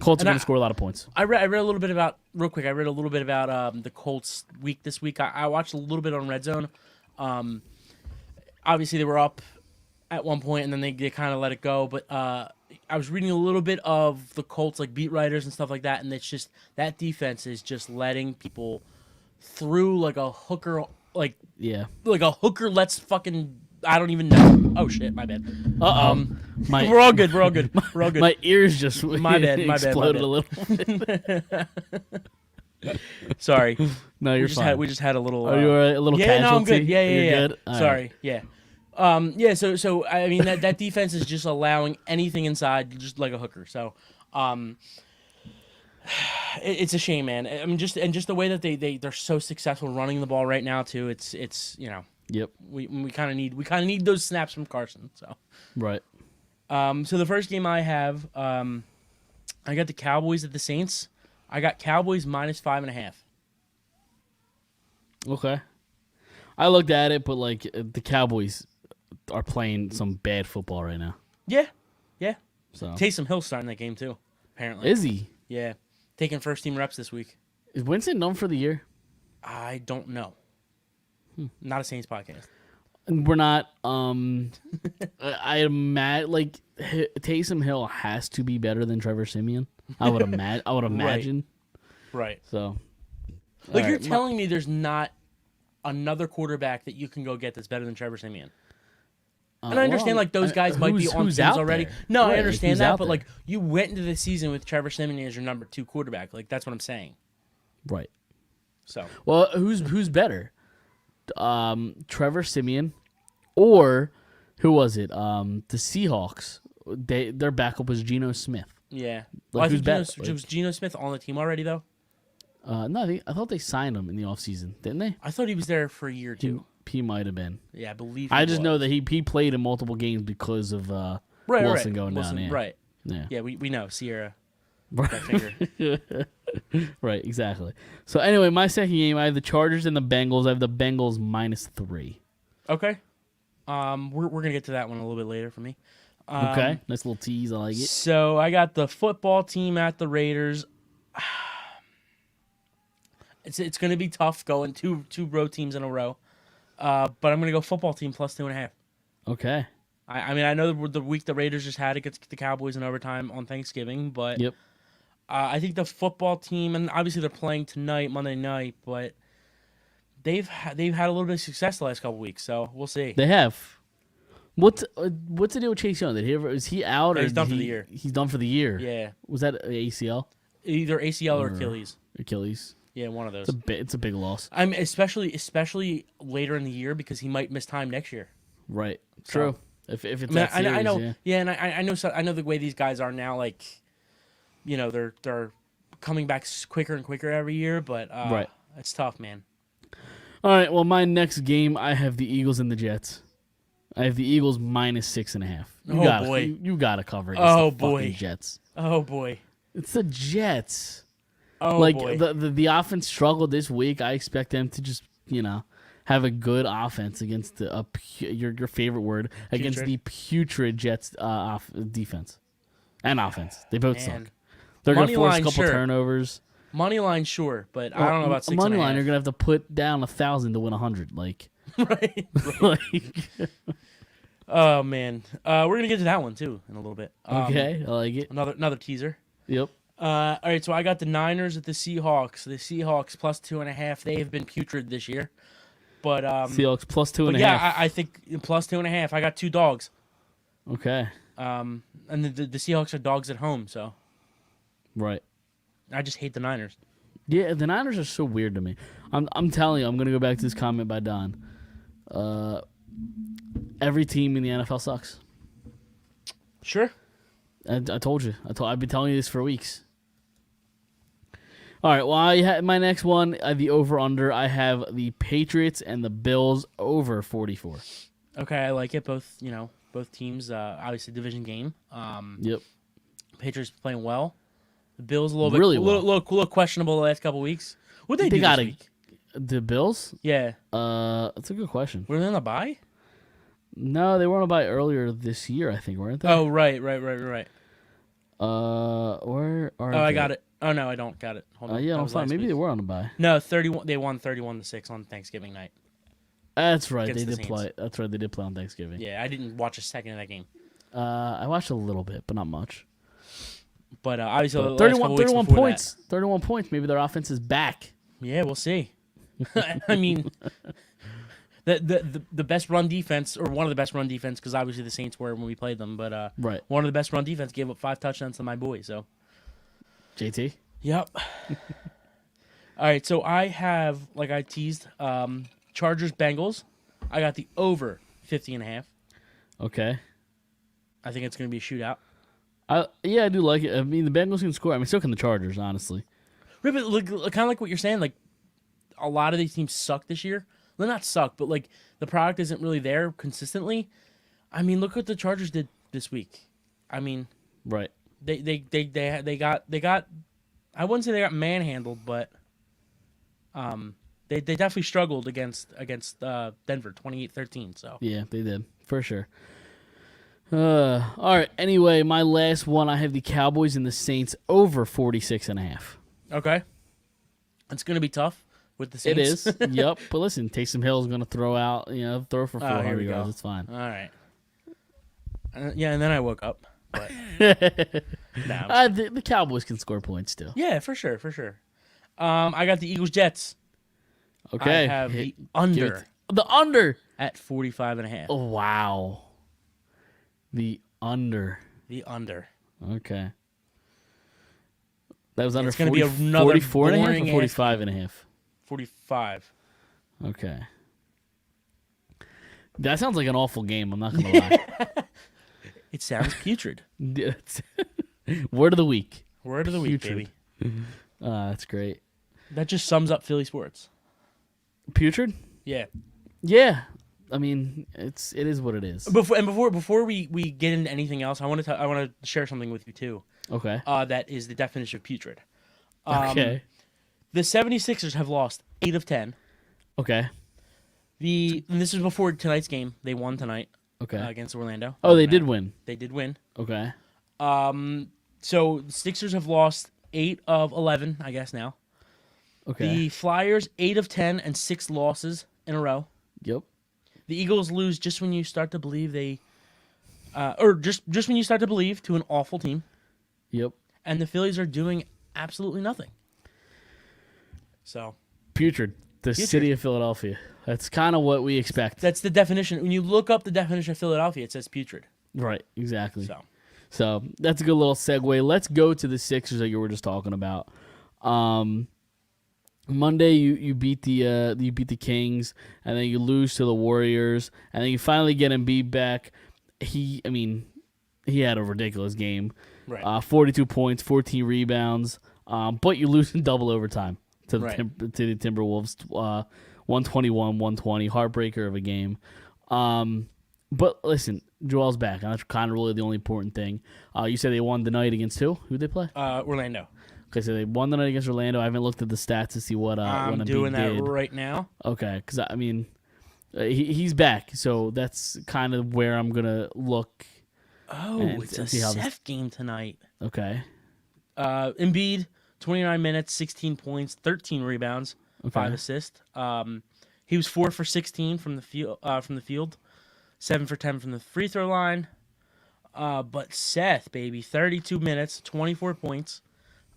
Colts are And going I- to score a lot of points. I read a little bit about real quick. I read a little bit about the Colts week this week. I watched a little bit on Red Zone. Obviously they were up at one point and then they kind of let it go. But I was reading a little bit of the Colts like beat writers and stuff like that, and it's just that defense is just letting people through like a hooker, Yeah. like a hooker lets fucking. I don't even know. Oh shit, my bad. My We're all good. We're all good. We're all good. my ears just My bad, my bad, my exploded bad. a little. Sorry. No, you're fine. We just had a little. Are you a little Yeah, casualty? no, I'm good. Yeah, You're yeah. good? All right. Sorry. Yeah. Yeah. So I mean that defense is just allowing anything inside, just like a hooker. So, it's a shame, man. I mean, just the way that they're so successful running the ball right now too. It's you know Yep. we kind of need those snaps from Carson. So. Right. So the first game I have, I got the Cowboys at the Saints. I got Cowboys -5.5. Okay. I looked at it, but like the Cowboys are playing some bad football right now. Yeah. So Taysom Hill's starting that game too. Apparently. is he? Yeah. Taking first team reps this week. Is Winston done for the year? I don't know. Not a Saints podcast. We're not. I imagine like Taysom Hill has to be better than Trevor Siemian. I would imagine. I would imagine. Right. So, Like all you're right, telling me there's not another quarterback that you can go get that's better than Trevor Siemian. And I understand like those guys might be on who's teams out already. there? No, Right, I like, understand who's that, out but there? like you went into the season with Trevor Siemian as your number 2 quarterback. Like that's what I'm saying. Right. So Well, who's better? Trevor Siemian, or who was it? The Seahawks. Their backup was Geno Smith. yeah. Like, I who's think better? Was Geno Smith on the team already though? No, I thought they signed him in the offseason, didn't they? I thought he was there for a year or two. He might have been. Yeah, I believe. I just know that he played in multiple games because of Wilson going down. Yeah. Right. Yeah. Yeah, we know Sierra. That finger. Right, exactly. So anyway, my second game, I have the Chargers and the Bengals. I have the Bengals -3. Okay. We're gonna get to that one a little bit later for me. Okay, nice little tease. I like it. So I got the football team at the Raiders. It's gonna be tough going two road teams in a row, but I'm gonna go football team +2.5. Okay. I mean I know the week the Raiders just had against the Cowboys in overtime on Thanksgiving, but Yep. I think the football team, and obviously they're playing tonight, Monday night, but they've had a little bit of success the last couple weeks, so we'll see. They have. What's the deal with Chase Young? Is he out Yeah, or he's done for the year. He's done for the year. Yeah, Was that ACL? either ACL or Achilles. Achilles. Yeah, one of those. It's a big loss. I'm especially later in the year because he might miss time next year. Right. So- True. If it's I mean, that serious, I know, yeah. yeah, and I know the way these guys are now. Like, you know, they're coming back quicker and quicker every year, but Right. it's tough, man. All right. Well, my next game, I have the Eagles and the Jets. I have the Eagles -6.5. Boy. You gotta cover against Oh, the boy. fucking Jets. Oh boy. It's the Jets. Oh Like boy. the offense struggled this week. I expect them to just have a good offense against your favorite word against the putrid Jets defense and offense. They both Man. suck. They're gonna Money force a line, couple sure. turnovers. Money line, sure, but I don't know about 6.5. money line. You're gonna have to put down 1,000 to win 100. Like, right. like Oh man. We're gonna get to that one too in a little bit. okay, I like it. Another teaser. Yep. All right, so I got the Niners at the Seahawks. The Seahawks +2.5. They have been putrid this year, but Seahawks +2.5. but yeah, I think +2.5. I got two dogs. Okay. And the Seahawks are dogs at home, so Right. I just hate the Niners. Yeah, the Niners are so weird to me. I'm telling you, I'm gonna go back to this comment by Don. Every team in the NFL sucks. Sure. I told you. I've been telling you this for weeks. All right. Well, I had my next one, the over/under. I have the Patriots and the Bills over 44. Okay, I like it. Both teams, obviously division game. Yep. Patriots playing well. The Bills a little bit, Really well. little questionable the last couple weeks. What they do got this it. week? The Bills? Yeah, That's a good question. were they on the bye? No, they were on a bye earlier this year, I think, weren't they? Oh, right. Where are Oh, I they? got it. Oh no, I don't got it. Hold on. Yeah, That I'm was fine. last Maybe week. they were on a bye. No, 31. They won 31-6 on Thanksgiving night. That's right. Against They the did Saints. play. That's right. They did play on Thanksgiving. Yeah, I didn't watch a second of that game. I watched a little bit, but not much. But obviously, the last 31, couple weeks 31 before points. 31 points. Maybe their offense is back. That. Yeah, we'll see. I mean, the best run defense, or one of the best run defense, because obviously the Saints were when we played them. But Right. one of the best run defense gave up 5 touchdowns to my boy. So. JT. Yep. All right, so I have, like I teased, Chargers Bengals. I got the over 50.5. Okay. I think it's going to be a shootout. Yeah, I do like it. I mean, the Bengals can score. I mean, so can the Chargers, honestly. Right, but look, kind of like what you're saying, like a lot of these teams suck this year. Well, not suck, but like the product isn't really there consistently. I mean, look what the Chargers did this week. I mean, Right. they got. I wouldn't say they got manhandled, but they definitely struggled against Denver 28-13. So Yeah, they did for sure. All right. Anyway, my last one, I have the Cowboys and the Saints over 46.5. okay, it's gonna be tough with the It Saints. is. Yep. But listen, Taysom Hill is going to throw for 400 here we yards. go. It's fine. All right. Yeah, and then I woke up. But nah, The Cowboys can score points still. yeah, for sure. I got the Eagles Jets. Okay. I have the Give under it- The under. at 45.5. Oh, wow. The under. The under. Okay. That was under It's gonna 40, be another 44 and a half or boring-ass 45 and a half? 45. Okay. That sounds like an awful game. I'm not going to lie. It sounds putrid. Word of the week. Word of the week, Putrid. baby. That's great. That just sums up Philly sports. Putrid? Yeah. Yeah. I mean, it is what it is. Before we get into anything else, I want to share something with you too. Okay. That is the definition of putrid. Okay. The 76ers have lost 8 of 10. Okay. And this is before tonight's game. They won tonight. Okay. Against Orlando. Oh, they did win. They did win. Okay. So the Sixers have lost 8 of 11, I guess now. Okay. The Flyers 8 of 10 and 6 losses in a row. Yep. The Eagles lose just when you start to believe or just when you start to believe to an awful team. Yep. And the Phillies are doing absolutely nothing. So. Putrid. The city of Philadelphia. That's kind of what we expect. That's the definition. When you look up the definition of Philadelphia, it says putrid. Right. Exactly. So that's a good little segue. Let's go to the Sixers that you were just talking about. Monday you beat the Kings, and then you lose to the Warriors, and then you finally get Embiid back. He had a ridiculous game. Right. 42 points, 14 rebounds, but you lose in double overtime to the Timberwolves, 121-120, heartbreaker of a game. But listen, Joel's back, and that's kind of really the only important thing. You said they won the night against who? Who'd they play? Orlando. Okay, so they won the night against Orlando. I haven't looked at the stats to see what I'm Embiid doing that did. right now. Okay, because I mean, he's back, so that's kind of where I'm gonna look. Oh, it's a Seth game tonight. Okay. Embiid, 29 minutes, 16 points, 13 rebounds, 5 assists. He was 4 for 16 from the field, 7 for 10 from the free throw line. But Seth, baby, 32 minutes, 24 points.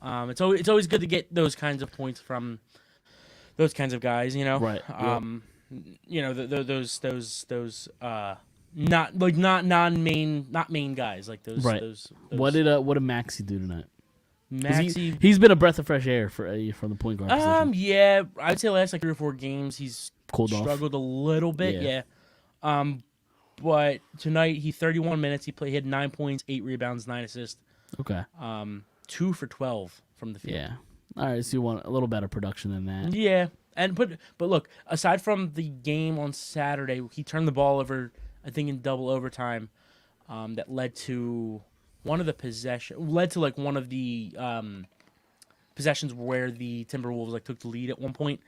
It's always good to get those kinds of points from those kinds of guys, you know. Right. You know, those not main guys like those. Right. Those what did Maxey do tonight? Maxey, he's been a breath of fresh air from the point guard position. Yeah, I'd say last 3 or 4 games he's Cooled off. struggled a little bit. Yeah. But tonight he 31 minutes. He had 9 points, 8 rebounds, 9 assists. Okay. 2 for 12 from the field. Yeah. All right, so you want a little better production than that. Yeah, but look, aside from the game on Saturday, he turned the ball over, I think, in double overtime. That led to one of the possessions where the Timberwolves took the lead at one point.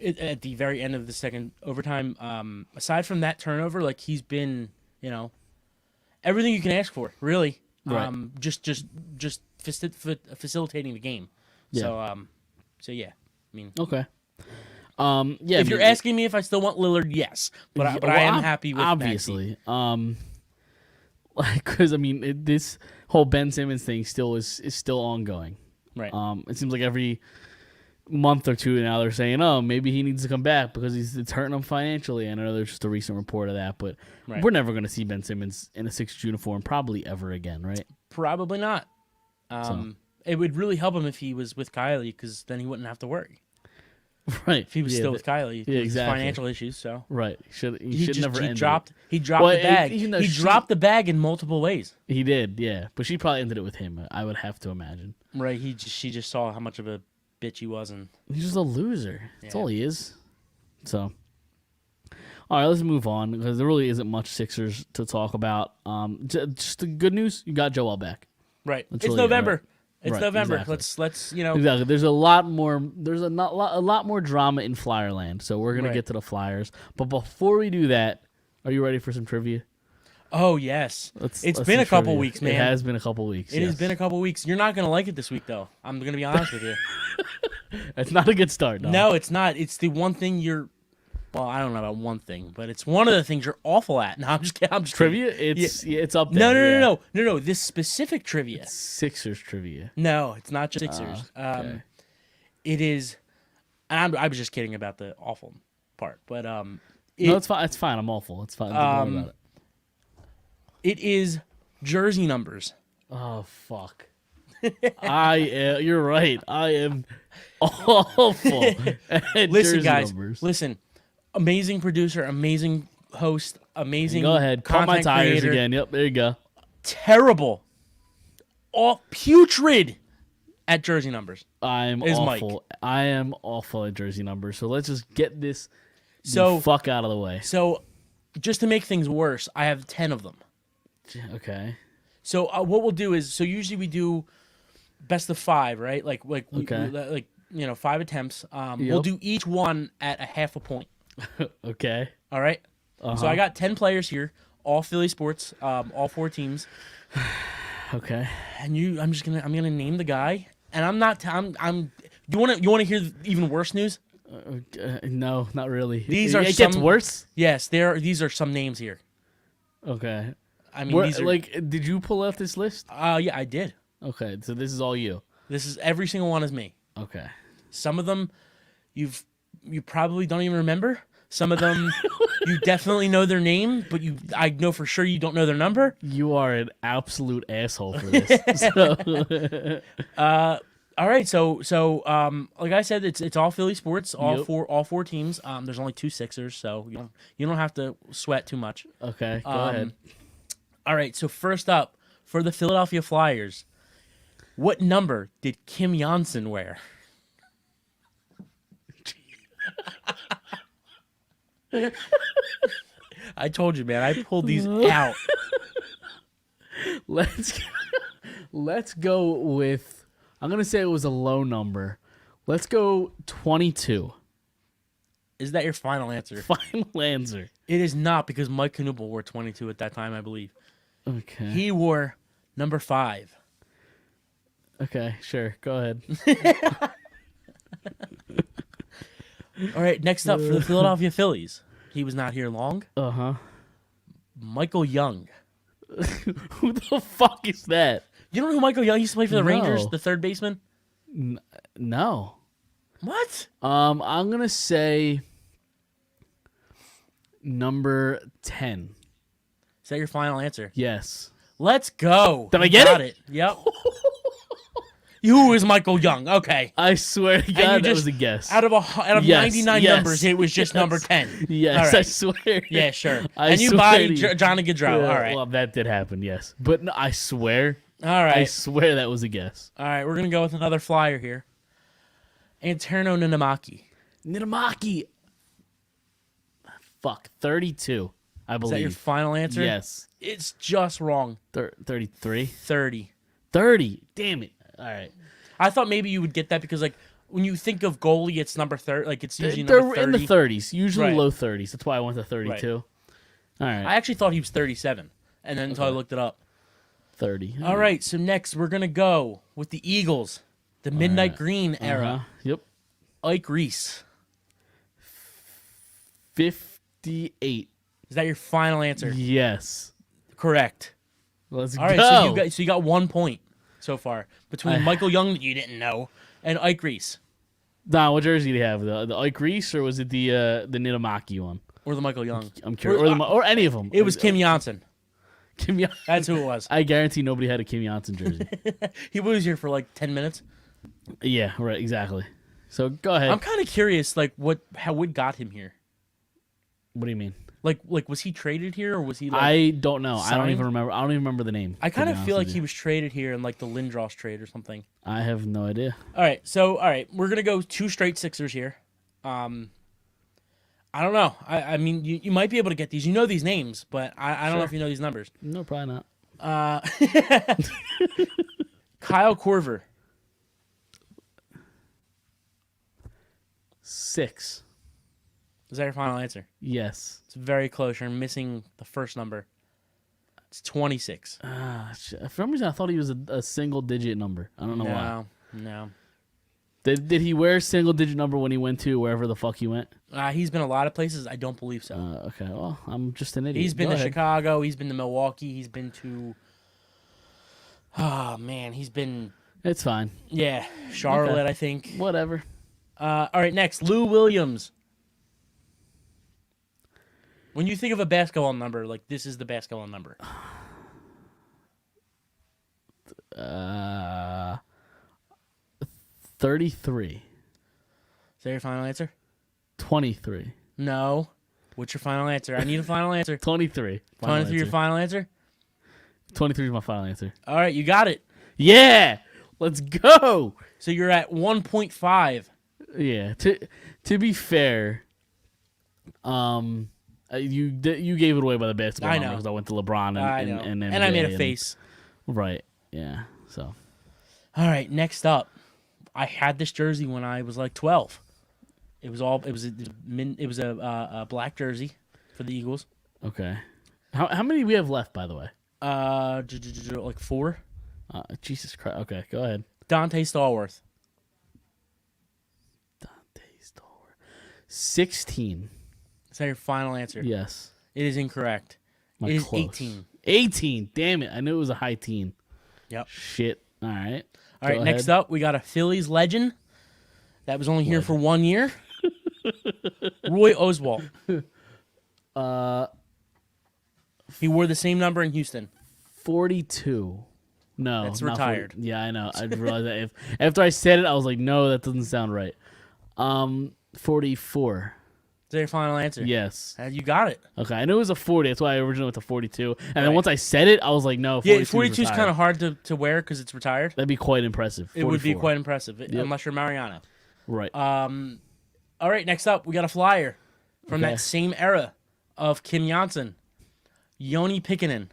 At the very end of the second overtime. Aside from that turnover, he's been, everything you can ask for, really. Right. Just facilitating the game. Yeah. So yeah. I mean, okay. Yeah. If you're asking me if I still want Lillard, yes, but I am happy with obviously. Maxey. Because this whole Ben Simmons thing is still ongoing. Right. It seems like every month or two now they're saying, oh, maybe he needs to come back because it's hurting him financially. I know there's just a recent report of that, but we're never going to see Ben Simmons in a Sixers uniform probably ever again, right? Probably not. It would really help him if he was with Kylie, because then he wouldn't have to worry. Right. If he was still with Kylie, yeah, exactly. Financial issues. So right, he dropped the bag. He dropped the bag in multiple ways. He did, yeah. But she probably ended it with him. I would have to imagine. Right. She just saw how much of a bitch he was, and he's just a loser. That's all he is. So, all right, let's move on because there really isn't much Sixers to talk about. Just the good news: you got Joel back. Right. It's November. It's November. Exactly. Let's Exactly. There's a lot more. There's a lot more drama in Flyerland. So we're gonna get to the Flyers. But before we do that, are you ready for some trivia? Oh yes. It's been been a couple weeks, man. It has been a couple weeks. It has been a couple weeks. You're not gonna like it this week, though. I'm gonna be honest with you. It's not a good start. No, it's not. It's the one thing you're. Well, I don't know about one thing, but it's one of the things you're awful at. No, I'm just trivia. kidding. It's up there. No. This specific trivia. It's Sixers trivia. No, it's not just Sixers. Okay. It is. And I was just kidding about the awful part, but no, it's fine. It's fine. I'm awful. It's fine. Don't worry about it. It is jersey numbers. Oh fuck. You're right. I am awful. Listen, guys. Numbers. Listen. Amazing producer, amazing host, amazing. Go ahead. Call my tires creator. again. Yep, there you go. Terrible. Putrid. at jersey numbers. I'm Is awful. Mike. I am awful at jersey numbers. So let's just get this So- the fuck out of the way. So, just to make things worse, I have 10 of them. Okay. So what we'll do is, so usually we do best of 5, right? Okay. 5 attempts. We'll Yep. do each one at a half a point. Okay. All right. Uh-huh. So I got 10 players here, all Philly sports, all 4 teams, Okay. and I'm gonna name the guy, and I'm not. I'm. You want to hear even worse news? No, not really. These are it gets some- worse. Yes, these are some names here. Okay. I mean, Where, these are like, did you pull out this list? yeah, I did. Okay, so this is all you. This is every single one is me. Okay. Some of them you probably don't even remember. Some of them you definitely know their name, but I know for sure you don't know their number. You are an absolute asshole for this. So, All right, so like I said, it's all Philly sports, all Yep. all 4 teams. There's only 2 Sixers, so you don't have to sweat too much. okay, go ahead. All right, so first up for the Philadelphia Flyers, what number did Kim Janssen wear? I told you, man. I pulled these out. Let's go with. I'm gonna say it was a low number. Let's go 22. Is that your final answer? Final answer. It is not, because Mike Knuble wore 22 at that time, I believe. Okay. He wore number 5. Okay, sure. Go ahead. All right, next up for the Philadelphia Phillies. He was not here long. Uh huh. Michael Young. Who the fuck is that? You don't know who Michael Young used to play for the No. Rangers, the third baseman? No. What? I'm gonna say number 10. Is that your final answer? Yes. Let's go. Did I You get got it? Yep. Who is Michael Young? Okay. I swear to And God, you that just- was a guess. Out of Yes, 99 yes, numbers, it was just yes. number 10. Yes, All I right. swear. Yeah, sure. I And you swear buy to you. Johnny Gaudreau. Yeah, All right. Well, that did happen, yes. But no, I swear. All I right. swear that was a guess. All right. We're going to go with another flyer here. Anterno Ninamaki. Ninamaki. Fuck. 32, I Is believe. that your final answer? Yes. It's just wrong. 33? 30. 30. Damn it. All right. I thought maybe you would get that because, like, when you think of goalie, it's number 30. Like, it's usually They're number 30. in the 30s, usually Right. low 30s. That's why I went to 32. All right. I actually thought he was 37, and then until I looked it up. 30. All right, so next we're going to go with the Eagles, the Midnight Green era. Uh-huh. Yep. Ike Reese. 58. Is that your final answer? Yes. Correct. Let's All right, go. so you got 1 point so far between Michael Young that you didn't know and Ike Reese, Nah, what jersey do you have? The Ike Reese, or was it the Ninamaki one? or the Michael Young. I'm curious. Or any of them. It was Kim Janssen. Kim Jan- That's who it was. I guarantee nobody had a Kim Janssen jersey. He was here for like 10 minutes. Yeah, right, exactly. So go ahead. I'm kind of curious, like how what got him here. What do you mean? Like was he traded here or was he? Like, I don't know. I don't signed? even remember. I don't even remember the name. I kind to of be feel honest like with he you. was traded here in like the Lindros trade or something. I have no idea. All right, we're gonna go 2 straight Sixers here. I don't know. I mean, you might be able to get these. You know these names, but I don't know Sure. if you know these numbers. No, probably not. Kyle Korver. 6. Is that your final answer? Yes. It's very close. You're missing the first number. It's 26. For some reason, I thought he was a single-digit number. I don't know why. No. Did he wear a single-digit number when he went to wherever the fuck he went? He's been a lot of places. I don't believe so. Okay, well, I'm just an idiot. He's been Go to ahead. Chicago. He's been to Milwaukee. He's been to. Oh man, he's been It's fine. Charlotte. Okay. I think. Whatever. All right, next Lou Williams. When you think of a basketball number, like this is the basketball number. 33. Is that your final answer? 23. No. What's your final answer? I need a final answer. 23. 23 your final answer? 23 is my final answer. All right, you got it. Yeah! Let's go. So you're at 1.5. Yeah. To be fair, you gave it away by the basketball I know. because I went to LeBron and I know. and And I made a NBA face. Right. Yeah. So. All right, next up. I had this jersey when I was like 12. It was a black jersey for the Eagles. Okay. How many do we have left, by the way? Like 4. Jesus Christ. Okay, go ahead. Dante Stallworth. Dante Stallworth. 16. Is that your final answer? Yes. It is incorrect. Am I It is close? 18. 18. Damn it. I knew it was a high teen. Yep. Shit. All right. All right, next up, we got a Phillies legend that was only here for 1 year. Roy Oswalt. He wore the same number in Houston. 42. No. That's not retired. 40. Yeah, I know. I realized that. After I said it, I was like, no, that doesn't sound right. 44. Is that your final answer? Yes. You got it. Okay, I knew it was a 40. That's why I originally went to 42. And then Right. once I said it, I was like, no, 42 Yeah, 42 is kind of hard to wear because it's retired. That'd be quite impressive. 44. It would be quite impressive, unless you're Mariano. Right. All right, next up, we got a flyer from Okay. that same era of Kim Janssen. Yoni Pikkinen.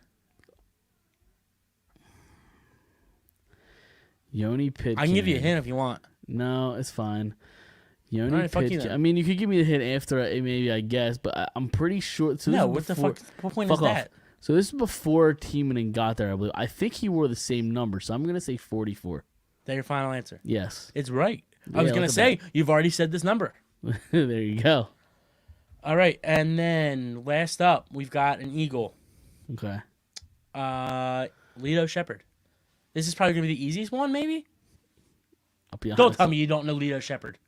Yoni Pitkin. I can give you a hint if you want. No, it's fine. Yoni Alright, fuck you Pitkin. then. I mean, you could give me the hint after, maybe, I guess, but I'm pretty sure. So this No, is what the before- fuck? What point fuck is off. that? So this is before Tiemann got there, I believe. I think he wore the same number, so I'm going to say 44. Is that your final answer? Yes. It's right. I Yeah, was going look to at say, you've already said this number. There you go. All right, and then last up, we've got an Eagle. Okay. Lito Shepherd. This is probably going to be the easiest one, maybe? I'll be Don't honest. tell me you don't know Lito Shepherd.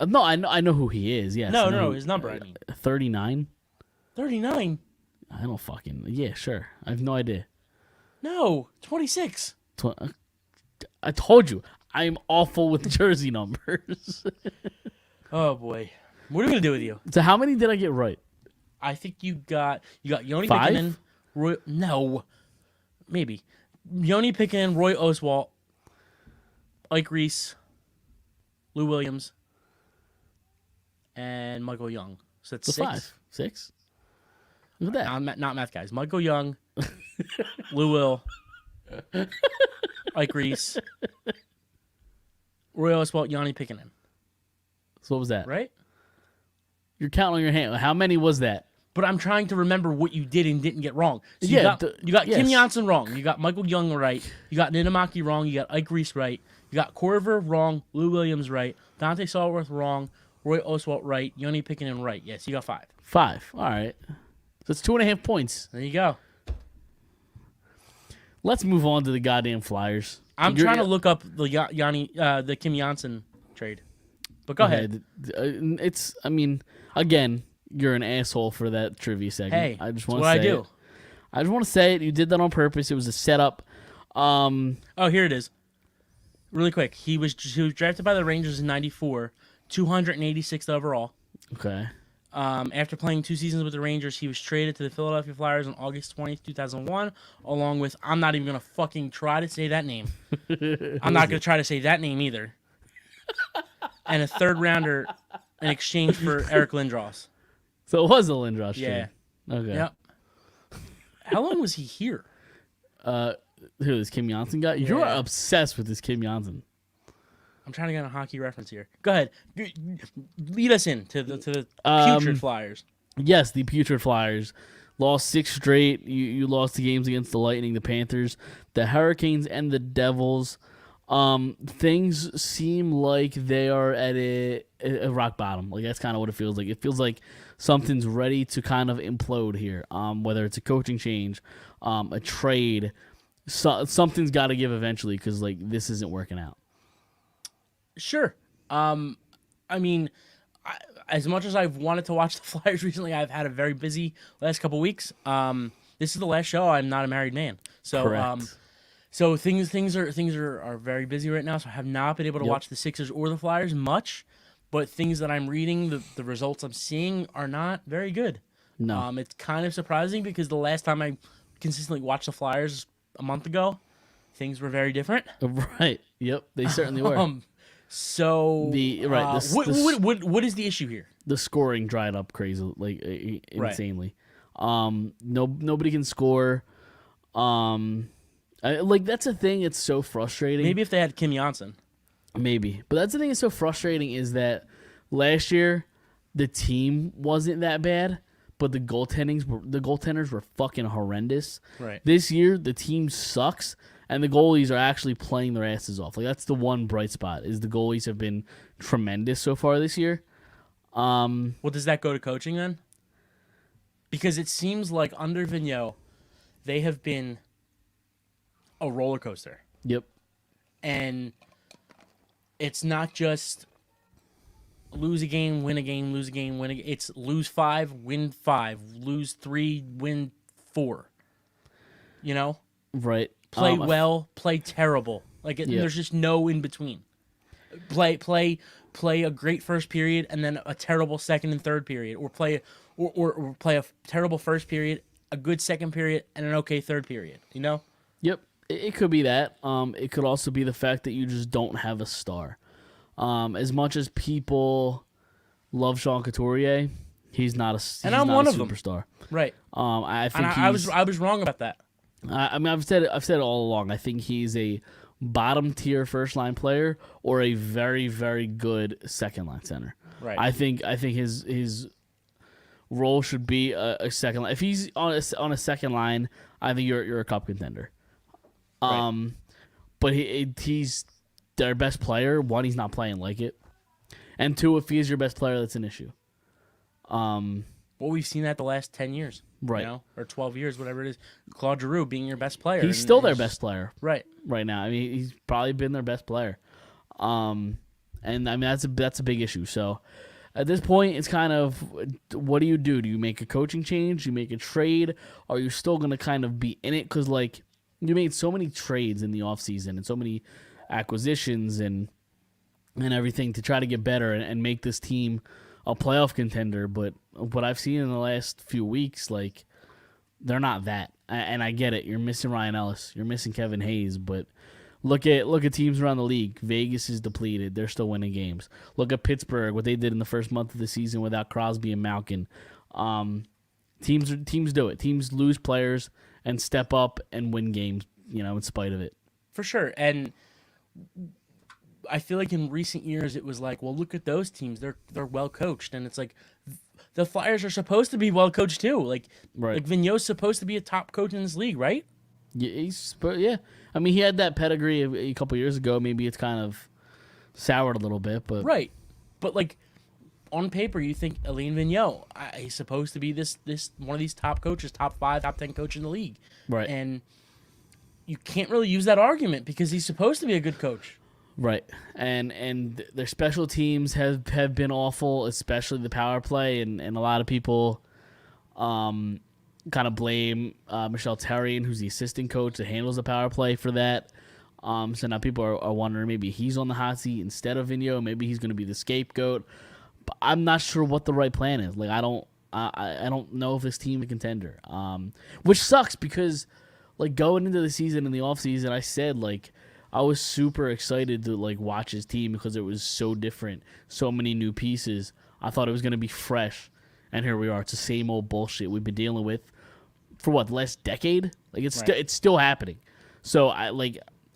No, I know who he is, yes. I know No, who- his number, I mean. 39? 39? I don't fucking... Yeah, sure. I have no idea. No, 26. I told you, I am awful with jersey numbers. Oh, boy. What are we going to do with you? So how many did I get right? I think you got Yoni 5? Pikkinen. No. Maybe. Yoni Pikkinen, Roy Oswalt, Ike Reese, Lou Williams, and Michael Young. So that's The 6. 5. 6? Look at that. Not math guys. Michael Young, Lou Will, Ike Reese, Roy Oswalt, Yanni Pikkinen. So what was that? Right? You're counting on your hand. How many was that? But I'm trying to remember what you did and didn't get wrong. So Yeah, you got Kim yes. Janssen wrong. You got Michael Young right. You got Ninamaki wrong. You got Ike Reese right. You got Corver wrong. Lou Williams right. Dante Stallworth wrong. Roy Oswalt right. Yoni Pikkinen right. Yes, you got 5. 5. All right. So it's 2.5 points. There you go. Let's move on to the goddamn Flyers. I'm trying to look up the Kim Janssen trade. But go ahead. It's, I mean, again, you're an asshole for that trivia segment. Hey, I just that's want what to I say do. it. I just want to say it. You did that on purpose. It was a setup. Oh, here it is. Really quick. He was drafted by the Rangers in 94, 286th overall. Okay. After playing 2 seasons with the Rangers, he was traded to the Philadelphia Flyers on August 20th, 2001, along with, I'm not even going to fucking try to say that name. I'm not going to try to say that name either. And a 3rd rounder in exchange for Eric Lindros. So it was a Lindros trade. Yeah. Okay. Yep. How long was he here? Who, this Kim Janssen guy? You're Yeah. obsessed with this Kim Janssen. I'm trying to get a hockey reference here. Go ahead. Lead us in to the putrid Flyers. Yes, the Putrid Flyers lost 6 straight. You lost the games against the Lightning, the Panthers, the Hurricanes, and the Devils. Things seem like they are at a rock bottom. Like, that's kind of what it feels like. It feels like something's ready to kind of implode here. Whether it's a coaching change, a trade, something's got to give eventually because like this isn't working out. Sure. I mean, as much as I've wanted to watch the Flyers recently, I've had a very busy last couple weeks. This is the last show. I'm not a married man, so Correct. so things are very busy right now. So I have not been able to watch the Sixers or the Flyers much. But things that I'm reading, the results I'm seeing are not very good. No. It's kind of surprising because the last time I consistently watched the Flyers a month ago, things were very different. Right. Yep, they certainly were. So what is the issue here? The scoring dried up crazy, like insanely. Nobody can score. That's a thing. It's so frustrating. Maybe if they had Kim Janssen. Maybe, but that's the thing. That's so frustrating is that last year the team wasn't that bad, but the goaltenders were fucking horrendous. Right. This year the team sucks, and the goalies are actually playing their asses off. Like that's the one bright spot is the goalies have been tremendous so far this year. Well, does that go to coaching then? Because it seems like under Vigneault, they have been a roller coaster. Yep. And it's not just lose a game, win a game, lose a game, win a game. It's lose 5, win 5, lose 3, win 4. You know? Right. Play well, play terrible. There's just no in between. Play a great first period and then a terrible second and third period, or play a terrible first period, a good second period, and an okay third period. You know? Yep. It could be that. It could also be the fact that you just don't have a star. As much as people love Sean Couturier, he's not a superstar. Right. I think I was wrong about that. I've said it all along. I think he's a bottom tier first line player or a very, very good second line center. Right. I think his role should be a second line. If he's on a second line, I think you're a cup contender. Right. But he's their best player. One, he's not playing like it, and two, if he's your best player, that's an issue. Well, we've seen that the last 10 years, right? You know, or 12 years, whatever it is. Claude Giroux being your best player. He's still their best player, right now. I mean, he's probably been their best player, and I mean that's a big issue. So at this point, it's kind of what do? Do you make a coaching change? Do you make a trade? Are you still going to kind of be in it? Because like you made so many trades in the offseason and so many acquisitions and everything to try to get better and make this team a playoff contender, but what I've seen in the last few weeks, like, they're not that. And I get it. You're missing Ryan Ellis. You're missing Kevin Hayes, but look at teams around the league. Vegas is depleted. They're still winning games. Look at Pittsburgh, what they did in the first month of the season without Crosby and Malkin. Teams do it. Teams lose players and step up and win games, in spite of it. For sure. And I feel like in recent years it was like, well, look at those teams. They're well coached, and it's like the Flyers are supposed to be well coached too. Like Vigneault's supposed to be a top coach in this league, right? Yeah. I mean, he had that pedigree a couple years ago. Maybe it's kind of soured a little bit, but right. But like on paper, you think Alain Vigneault, he's supposed to be this one of these top coaches, top 5, top 10 coach in the league, right? And you can't really use that argument because he's supposed to be a good coach. Right. And their special teams have been awful, especially the power play, and a lot of people kind of blame Michel Therrien, who's the assistant coach that handles the power play, for that. So now people are wondering maybe he's on the hot seat instead of Vigneault. Maybe he's going to be the scapegoat. But I'm not sure what the right plan is. Like I don't know if this team is a contender, which sucks because like going into the season in the offseason, I said like I was super excited to like watch his team because it was so different, so many new pieces. I thought it was going to be fresh, and here we are. It's the same old bullshit we've been dealing with for the last decade. Like it's still happening. So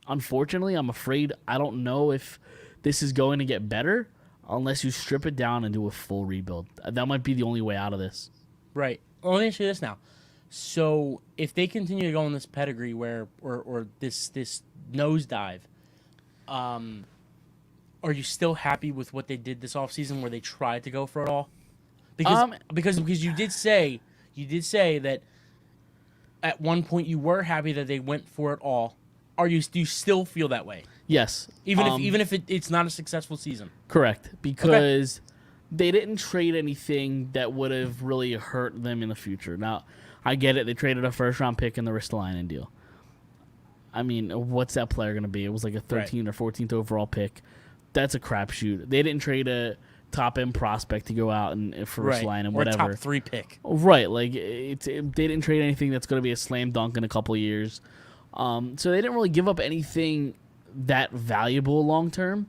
unfortunately, I'm afraid I don't know if this is going to get better unless you strip it down and do a full rebuild. That might be the only way out of this. Right. Well, let me ask you this now. So if they continue to go on this pedigree or this nosedive, are you still happy with what they did this offseason where they tried to go for it all? Because you did say that at one point you were happy that they went for it all. Do you still feel that way? Yes. Even if it's not a successful season? Correct. Because they didn't trade anything that would have really hurt them in the future. Now, I get it. They traded a first-round pick in the Ristolainen deal. I mean, what's that player going to be? It was like a 13th or 14th overall pick. That's a crapshoot. They didn't trade a top-end prospect to go out and for Ristolainen, whatever. Or a top 3 pick. Right. Like, they didn't trade anything that's going to be a slam dunk in a couple of years. So they didn't really give up anything that valuable long term.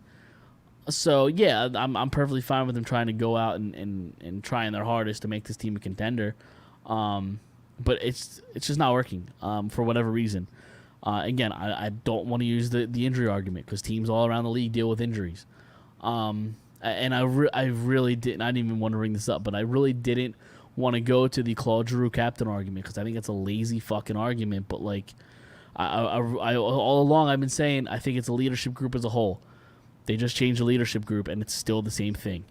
So yeah, I'm perfectly fine with them trying to go out and trying their hardest to make this team a contender. But it's just not working for whatever reason. Again, I don't want to use the injury argument because teams all around the league deal with injuries. And I really didn't. I didn't even want to bring this up, but I really didn't want to go to the Claude Giroux captain argument because I think it's a lazy fucking argument. But like, I all along I've been saying I think it's a leadership group as a whole. They just changed the leadership group, and it's still the same thing.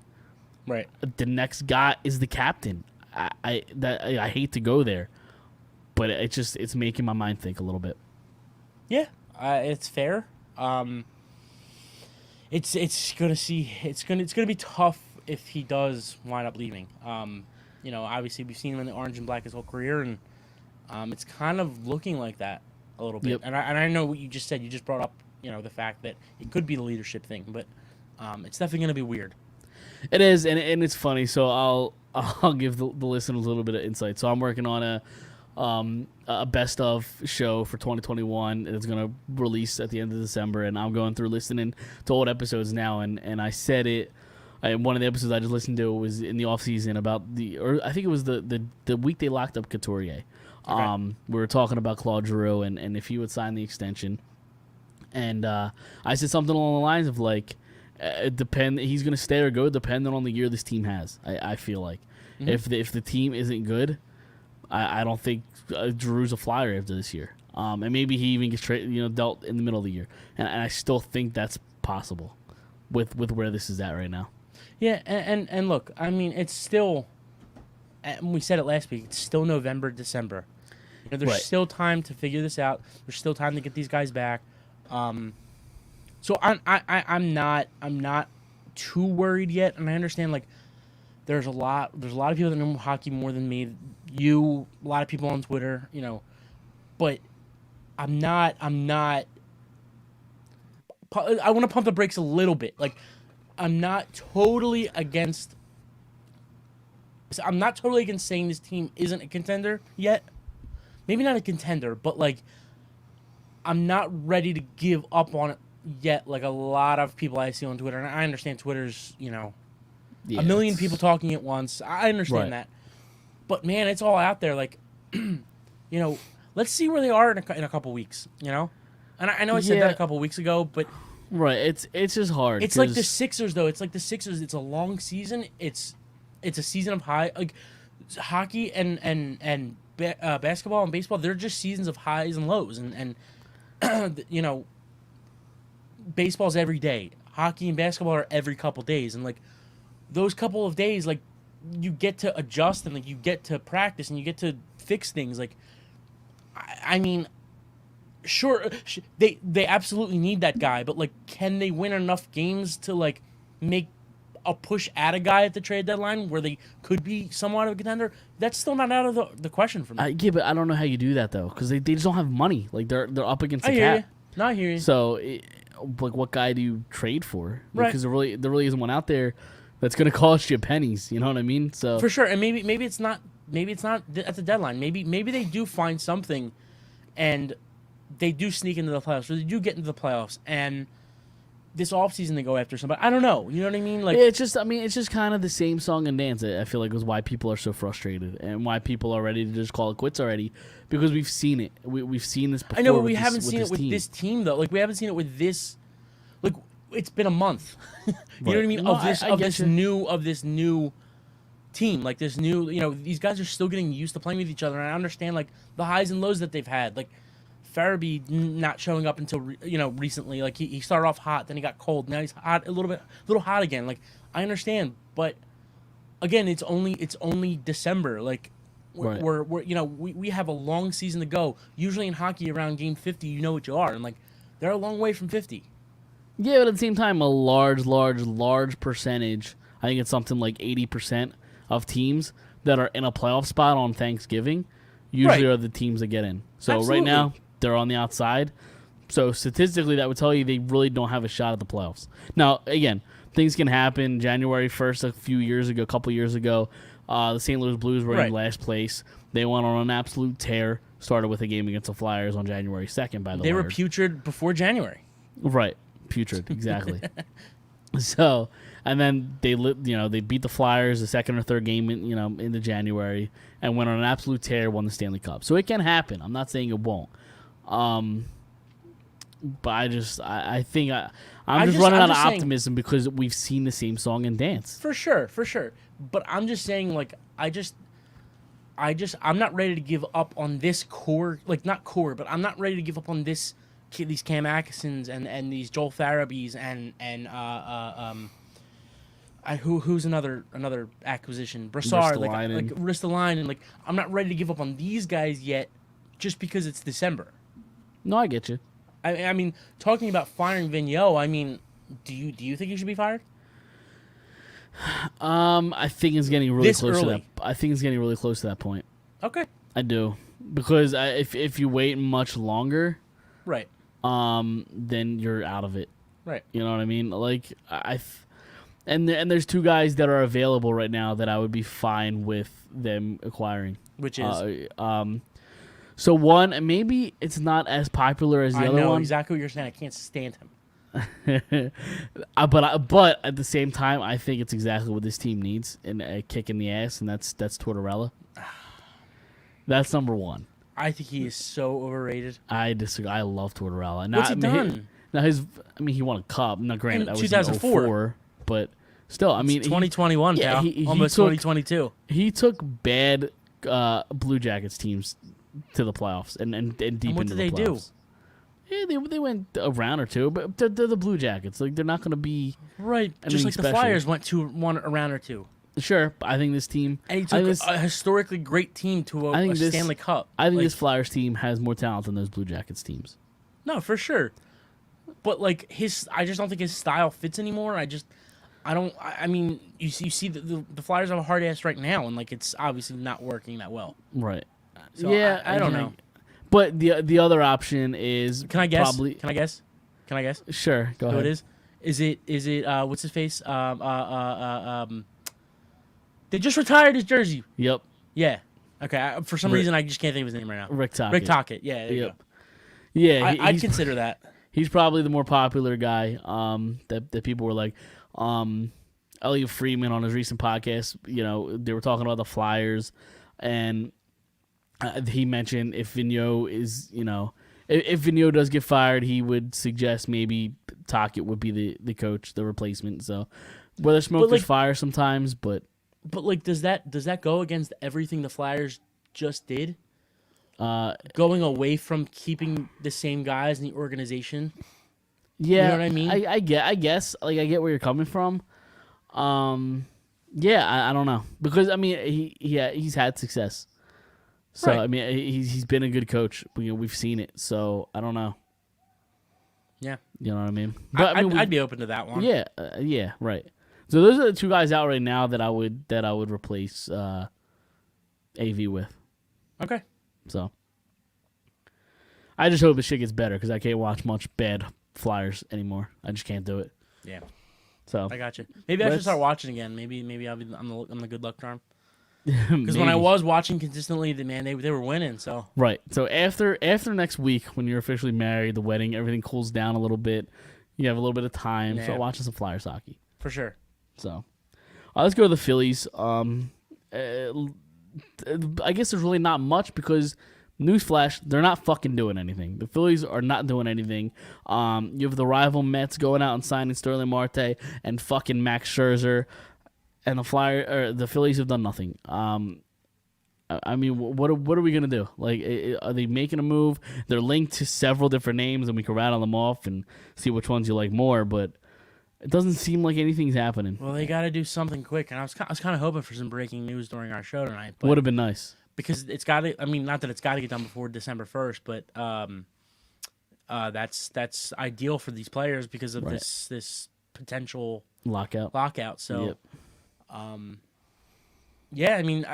Right. The next guy is the captain. I hate to go there, but it's making my mind think a little bit. Yeah, it's fair. It's gonna be tough if he does wind up leaving. Obviously we've seen him in the orange and black his whole career, and it's kind of looking like that a little bit. Yep. And I know what you just said. You just brought up the fact that it could be the leadership thing, but it's definitely gonna be weird. It is, and it's funny. So I'll give the listeners a little bit of insight. So I'm working on a best of show for 2021. It's going to release at the end of December, and I'm going through listening to old episodes now, and I said it. One of the episodes I just listened to was in the off season about I think it was the week they locked up Couturier. Okay. We were talking about Claude Giroux and if he would sign the extension, and I said something along the lines of like, he's going to stay or go depending on the year this team has. I feel like if the team isn't good, I don't think Giroux's a flyer after this year. And maybe he even gets dealt in the middle of the year. And I still think that's possible with where this is at right now. Yeah, and look, I mean, it's still, and we said it last week, it's still November, December. There's Right. still time to figure this out. There's still time to get these guys back. So I'm not too worried yet, and I understand like there's a lot of people that know hockey more than me. A lot of people on Twitter, but I'm not. I want to pump the brakes a little bit. Like, I'm not totally against saying this team isn't a contender yet. Maybe not a contender, but like, I'm not ready to give up on it yet. Like a lot of people I see on Twitter, and I understand Twitter's, a million people talking at once. I understand that. But man, it's all out there. Like, let's see where they are in a couple weeks. And I know I said that a couple weeks ago, but right, it's just hard. It's like the Sixers, though. It's like the Sixers. It's a long season. It's a season of high. Like hockey and basketball and baseball, they're just seasons of highs and lows. And baseball's every day. Hockey and basketball are every couple days, and like those couple of days, like, you get to adjust and like you get to practice and you get to fix things. Like, I mean, sure, they absolutely need that guy, but like, can they win enough games to like make a push at a guy at the trade deadline where they could be somewhat of a contender? That's still not out of the question for me. Yeah, but I don't know how you do that though, because they just don't have money. Like they're up against the cap. No, I hear you. So, like, what guy do you trade for? Right. Because there really isn't one out there that's going to cost you pennies. You know what I mean? So for sure, and maybe it's not at the deadline. Maybe they do find something, and they do sneak into the playoffs, or they do get into the playoffs, and this offseason they go after somebody. I don't know. You know what I mean? Like, it's just kind of the same song and dance. I feel like is why people are so frustrated and why people are ready to just call it quits already, because we've seen it. We've seen this before. I know, but we haven't seen it with team. this team though. Like, we haven't seen it with this. Like, it's been a month. You know what I mean? No, Of this new team, like this new. These guys are still getting used to playing with each other, and I understand like the highs and lows that they've had. Like, Farabee not showing up until recently. Like, he started off hot, then he got cold. Now he's hot a little hot again. Like, I understand, but again, it's only December. Like, we're we have a long season to go. Usually in hockey, around game 50, you know what you are, and like they're a long way from 50. Yeah, but at the same time, a large percentage. I think it's something like 80% of teams that are in a playoff spot on Thanksgiving usually are the teams that get in. So Absolutely. Right now, they're on the outside. So statistically, that would tell you they really don't have a shot at the playoffs. Now, again, things can happen. January 1st, a couple years ago, the St. Louis Blues were in last place. They went on an absolute tear. Started with a game against the Flyers on January 2nd, by the way. They were putrid before January. Right. Putrid. Exactly. So, and then they beat the Flyers the second or third game into January and went on an absolute tear, won the Stanley Cup. So it can happen. I'm not saying it won't. But I think I'm just running out of optimism because we've seen the same song and dance. For sure. But I'm just saying, like, I'm not ready to give up on this core, like not core, but I'm not ready to give up on these Cam Atkinsons and these Joel Farabees and who's another acquisition, Brassard, like Ristolainen, like I'm not ready to give up on these guys yet, just because it's December. No, I get you. I mean, talking about firing Vigneault, I mean, do you think he should be fired? I think it's getting really close to that. I think it's getting really close to that point. Okay. I do, because if you wait much longer, right, then you're out of it. Right. You know what I mean? Like and there's two guys that are available right now that I would be fine with them acquiring. Which is so one, and maybe it's not as popular as the other one. I know exactly what you're saying. I can't stand him. But at the same time, I think it's exactly what this team needs, and a kick in the ass, and that's Tortorella. That's number one. I think he is so overrated. I disagree. I love Tortorella. What's he done? He won a cup. Now, granted, that was 2004, 2004, but still, I mean, it's 2021, pal. Almost 2022. He took bad Blue Jackets teams to the playoffs and deep and what into did the they playoffs. Do? Yeah, they went a round or two, but they're the Blue Jackets. Like, they're not going to be right. Just like the Flyers went to a round or two. Sure, but I think this team, and he took a historically great team to a Stanley Cup. I think this Flyers team has more talent than those Blue Jackets teams. No, for sure. But like I just don't think his style fits anymore. I mean, you see the Flyers have a hard ass right now, and like it's obviously not working that well. Right. So yeah, I don't know. But the other option is Can I guess? Probably, Can I guess? Sure, go ahead. Who it is? Is it what's his face? They just retired his jersey. Yep. Yeah. Okay. For some reason, I just can't think of his name right now. Rick Tocchet. Rick Tocchet. Yeah. There you go. Yeah. I'd consider that. He's probably the more popular guy. That people were like, Elliot Friedman on his recent podcast. You know, they were talking about the Flyers, and he mentioned if Vigneault is, if Vigneault does get fired, he would suggest maybe Tocchet would be the coach, the replacement. So whether smoke there's fire sometimes, but like, does that go against everything the Flyers just did? Going away from keeping the same guys in the organization. Yeah, you know what I mean. I guess like I get where you're coming from. Yeah, I don't know, because I mean he's had success. So right. I mean he's been a good coach. We've seen it. So I don't know. Yeah, you know what I mean. But I'd be open to that one. Yeah, yeah, right. So those are the two guys out right now that I would replace AV with. Okay. So I just hope the shit gets better, because I can't watch much bad Flyers anymore. I just can't do it. Yeah. So I got you. Maybe I should start watching again. Maybe I'm the good luck charm. Because when I was watching consistently, they were winning. So right. So after next week, when you're officially married, the wedding, everything cools down a little bit. You have a little bit of time. Yeah. Start watching some Flyers hockey. For sure. So let's go to the Phillies. I guess there's really not much, because newsflash, they're not fucking doing anything. The Phillies are not doing anything. You have the rival Mets going out and signing Sterling Marte and fucking Max Scherzer, and the Phillies have done nothing. I mean, what are we gonna do? Like, are they making a move? They're linked to several different names, and we can rattle them off and see which ones you like more. But it doesn't seem like anything's happening. Well, they got to do something quick, and I was kind of hoping for some breaking news during our show tonight. Would have been nice, because it's got to. I mean, not that it's got to get done before December 1st, but that's ideal for these players because of this potential lockout. So, yep. Yeah, I mean,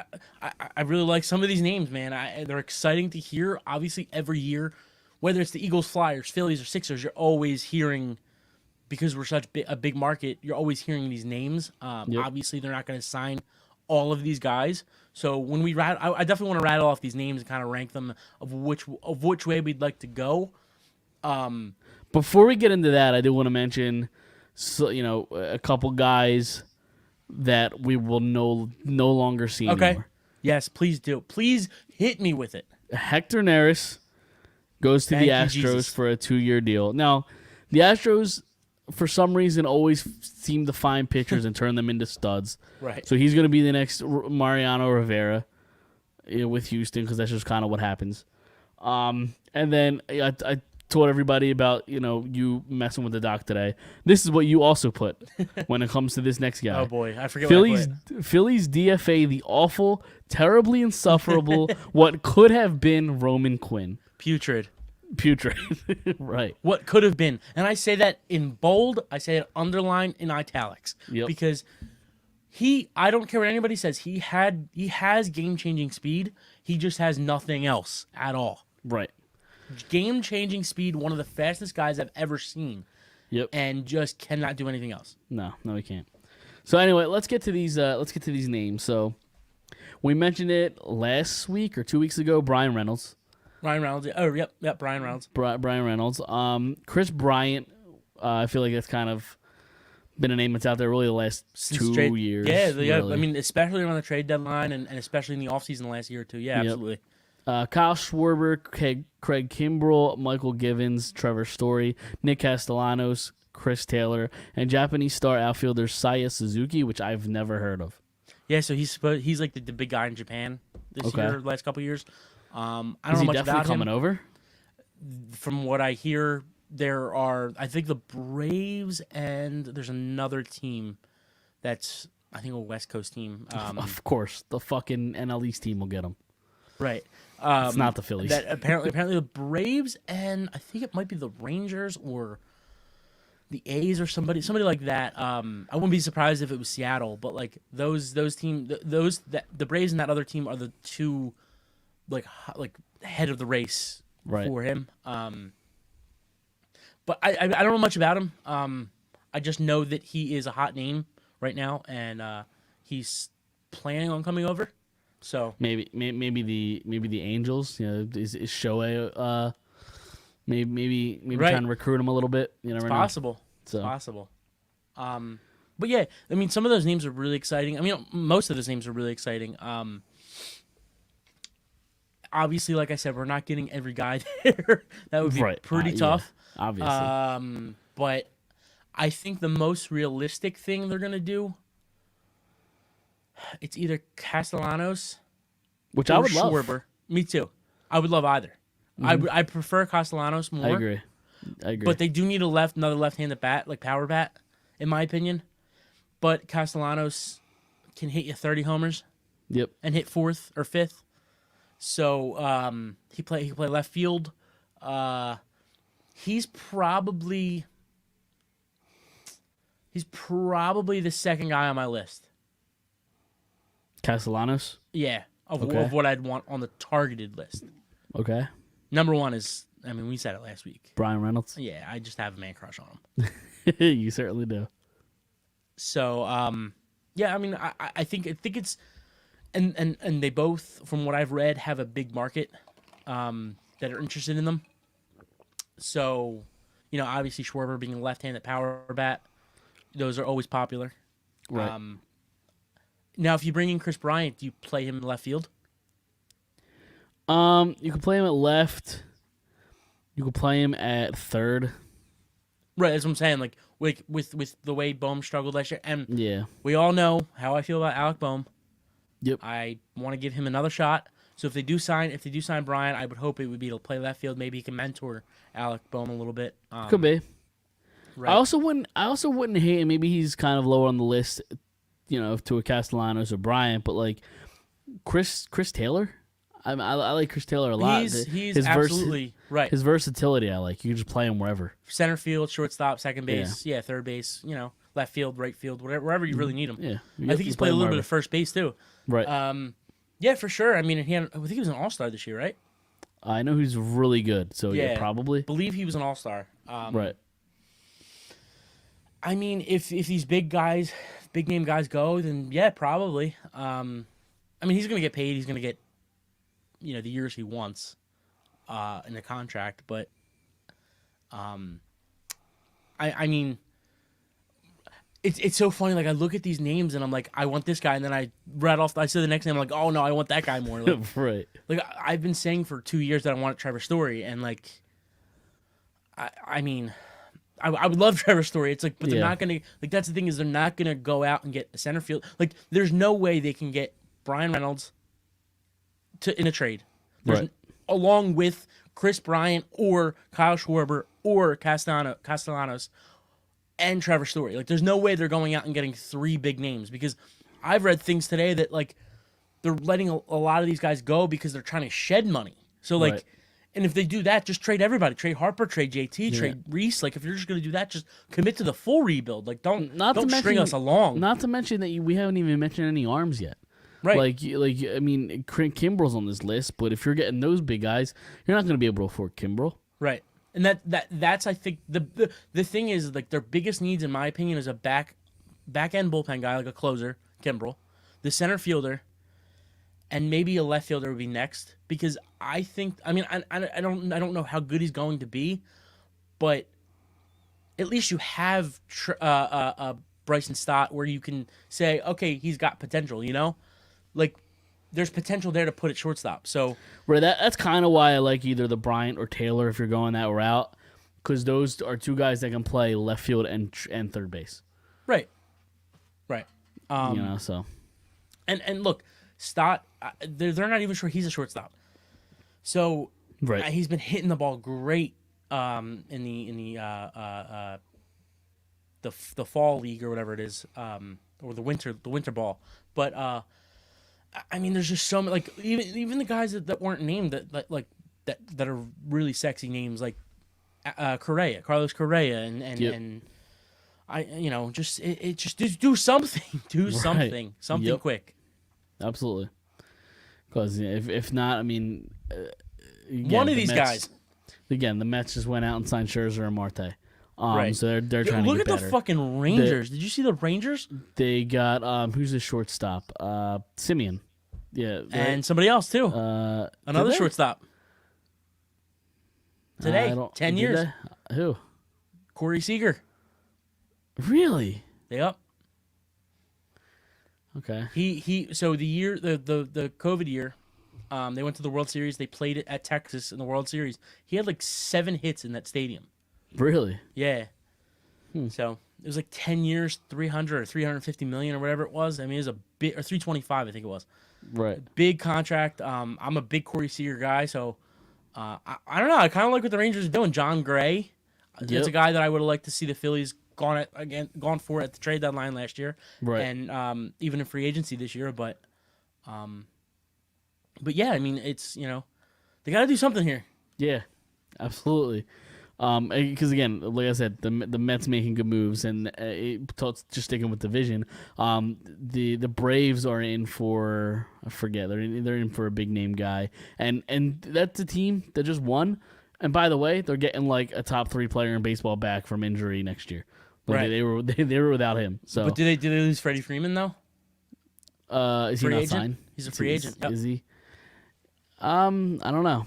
I really like some of these names, man. They're exciting to hear. Obviously, every year, whether it's the Eagles, Flyers, Phillies, or Sixers, you're always hearing. Because we're such a big market, you're always hearing these names. Yep. Obviously, they're not going to sign all of these guys. So when we I definitely want to rattle off these names and kind of rank them of which way we'd like to go. Before we get into that, I do want to mention, a couple guys that we will no longer see anymore. Yes, please do. Please hit me with it. Hector Neris goes to Thank the you, Astros Jesus. for a 2-year deal. Now, the Astros, for some reason, always seem to find pitchers and turn them into studs. Right. So he's going to be the next Mariano Rivera with Houston because that's just kind of what happens. And then I told everybody about you messing with the doc today. This is what you also put when it comes to this next guy. Oh boy, I forget Phillies what I put. Phillies DFA the awful, terribly insufferable, what could have been Roman Quinn. Putrid. Right. What could have been. And I say that in bold, I say it underlined in italics. Yep. Because I don't care what anybody says, he has game-changing speed. He just has nothing else at all. Right. Game-changing speed, one of the fastest guys I've ever seen. Yep. And just cannot do anything else. No, we can't. So anyway, let's get to these names. So we mentioned it last week or 2 weeks ago, Brian Reynolds. Ryan Reynolds. Oh, yep, Brian Reynolds. Brian Reynolds. Chris Bryant, I feel like that's kind of been a name that's out there really the last Since 2 years. Yeah, really. I mean, especially around the trade deadline and especially in the offseason the last year or two. Yeah, Yep. absolutely. Kyle Schwarber, Craig Kimbrell, Michael Givens, Trevor Story, Nick Castellanos, Chris Taylor, and Japanese star outfielder Saya Suzuki, which I've never heard of. Yeah, so he's like the big guy in Japan this year, last couple of years. I don't Is know he much definitely about coming him. over? From what I hear, there are, I think, the Braves and there's another team that's, I think, a West Coast team. Of course, the fucking NL East team will get him. Right. It's not the Phillies. That apparently the Braves and I think it might be the Rangers or the A's or somebody like that. I wouldn't be surprised if it was Seattle, but like those teams, the Braves and that other team are the two like head of the race for him. But I don't know much about him. I just know that he is a hot name right now, and he's planning on coming over. So maybe the Angels, is Shohei maybe trying to recruit him a little bit. You never know. Possible. So. It's possible. But yeah, I mean, some of those names are really exciting. I mean, most of those names are really exciting. Obviously, like I said, we're not getting every guy there. That would be pretty tough. Yeah, obviously. But I think the most realistic thing they're gonna do, it's either Castellanos, which or I would love. Schwarber. Me too. I would love either. I prefer Castellanos more. I agree. But they do need another left-handed bat, like power bat, in my opinion. But Castellanos can hit you 30 homers. Yep. And hit fourth or fifth. So he play left field. He's probably the second guy on my list. Castellanos. Yeah, of what I'd want on the targeted list. Okay. Number one is, I mean, we said it last week. Brian Reynolds. Yeah, I just have a man crush on him. You certainly do. So, yeah, I mean, I think it's, and they both, from what I've read, have a big market that are interested in them. So, obviously Schwarber being a left-handed power bat, those are always popular. Right. Now, if you bring in Chris Bryant, do you play him in left field? You can play him at left. You can play him at third. Right, that's what I'm saying. Like with the way Bohm struggled last year, and Yeah. we all know how I feel about Alec Bohm. Yep. I want to give him another shot. So if they do sign Bryant, I would hope it would be to play left field. Maybe he can mentor Alec Bohm a little bit. Could be. Right. I also wouldn't hate him. Maybe he's kind of lower on the list, to a Castellanos or Bryant, but like Chris Taylor. I like Chris Taylor a lot. He's absolutely right. His versatility, I like. You can just play him wherever. Center field, shortstop, second base, third base, left field, right field, wherever you really need him. Yeah. I think he's played a little bit of first base too. Right. Yeah, for sure. I mean, I think he was an all-star this year, right? I know he's really good, so yeah probably. Believe he was an all-star. Right. I mean, if these big name guys go, then yeah, probably. I mean, he's going to get paid. He's going to get, the years he wants in the contract. But I mean, it's so funny. Like I look at these names and I'm like, I want this guy, and then I say the next name. I'm like, oh no, I want that guy more. Like, Right. like I've been saying for 2 years that I want Trevor Story, and like, I mean, I would love Trevor Story. It's like, but they're not gonna like. That's the thing is they're not gonna go out and get a center field. Like, there's no way they can get Brian Reynolds in a trade. Right. Along with Chris Bryant or Kyle Schwarber or Castellanos and Trevor Story. Like, there's no way they're going out and getting 3 big names, because I've read things today that, like, they're letting a lot of these guys go because they're trying to shed money. So, like, Right. and if they do that, just trade everybody. Trade Harper, trade JT, trade Reese. Like, if you're just going to do that, just commit to the full rebuild. Like, don't string us along. Not to mention that we haven't even mentioned any arms yet. Right. Like I mean, Kimbrel's on this list, but if you're getting those big guys, you're not going to be able to afford Kimbrel. Right. And that's I think the thing is, like, their biggest needs in my opinion is a back end bullpen guy, like a closer, Kimbrel, the center fielder, and maybe a left fielder would be next, because I think I don't know how good he's going to be, but at least you have Bryson Stott where you can say, okay, he's got potential, you know? Like, there's potential there to put at shortstop. So Right, that's kind of why I like either the Bryant or Taylor if you're going that route, because those are 2 guys that can play left field and third base. right. So And look, Stott, they're not even sure he's a shortstop. So right, he's been hitting the ball great in the fall league or whatever it is, or the winter ball. But I mean, there's just so many, like, even the guys that weren't named that are really sexy names, like Carlos Correa, and I, you know, just do something, something quick. Absolutely. Because if not, I mean, again, One of these guys. Again, the Mets just went out and signed Scherzer and Marte. Right. So they're trying to look get at better. the fucking Rangers. Did you see the Rangers? They got who's the shortstop? Simeon. Yeah. And somebody else too. Another did they? shortstop. Today, 10 did years. they? Who? Corey Seager. Really? Yep. Okay. He. So the COVID year, they went to the World Series. They played it at Texas in the World Series. He had like 7 hits in that stadium. Really? Yeah. So it was like 10 years, 300 or 350 million or whatever it was. I mean, it was a bit, or 325, I think it was. Right. Big contract. I'm a big Corey Seager guy, so I don't know. I kind of like what the Rangers are doing. John Gray, that's a guy that I would have liked to see the Phillies gone for at the trade deadline last year, Right. And even in free agency this year. But yeah, I mean, it's, you know, they got to do something here. Yeah. Absolutely. Because again, like I said, the Mets making good moves, and just sticking with division. The Braves are in for, I forget, they're in for a big name guy, and that's a team that just won. And by the way, they're getting like a top 3 player in baseball back from injury next year. Like, Right. They were without him. So, But did they lose Freddie Freeman though? Is he Free not agent? signed? He's a free agent. Yep. Is he? I don't know.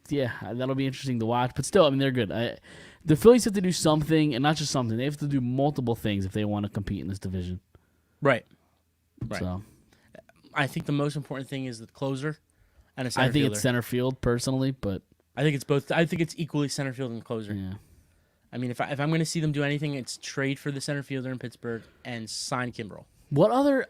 Yeah, that'll be interesting to watch. But still, I mean, they're good. The Phillies have to do something, and not just something. They have to do multiple things if they want to compete in this division. Right. So I think the most important thing is the closer and a center I think fielder. it's center field personally, but I think it's both. I think it's equally center field and closer. yeah, I mean, if I'm going to see them do anything, it's trade for the center fielder in Pittsburgh and sign Kimbrel. what other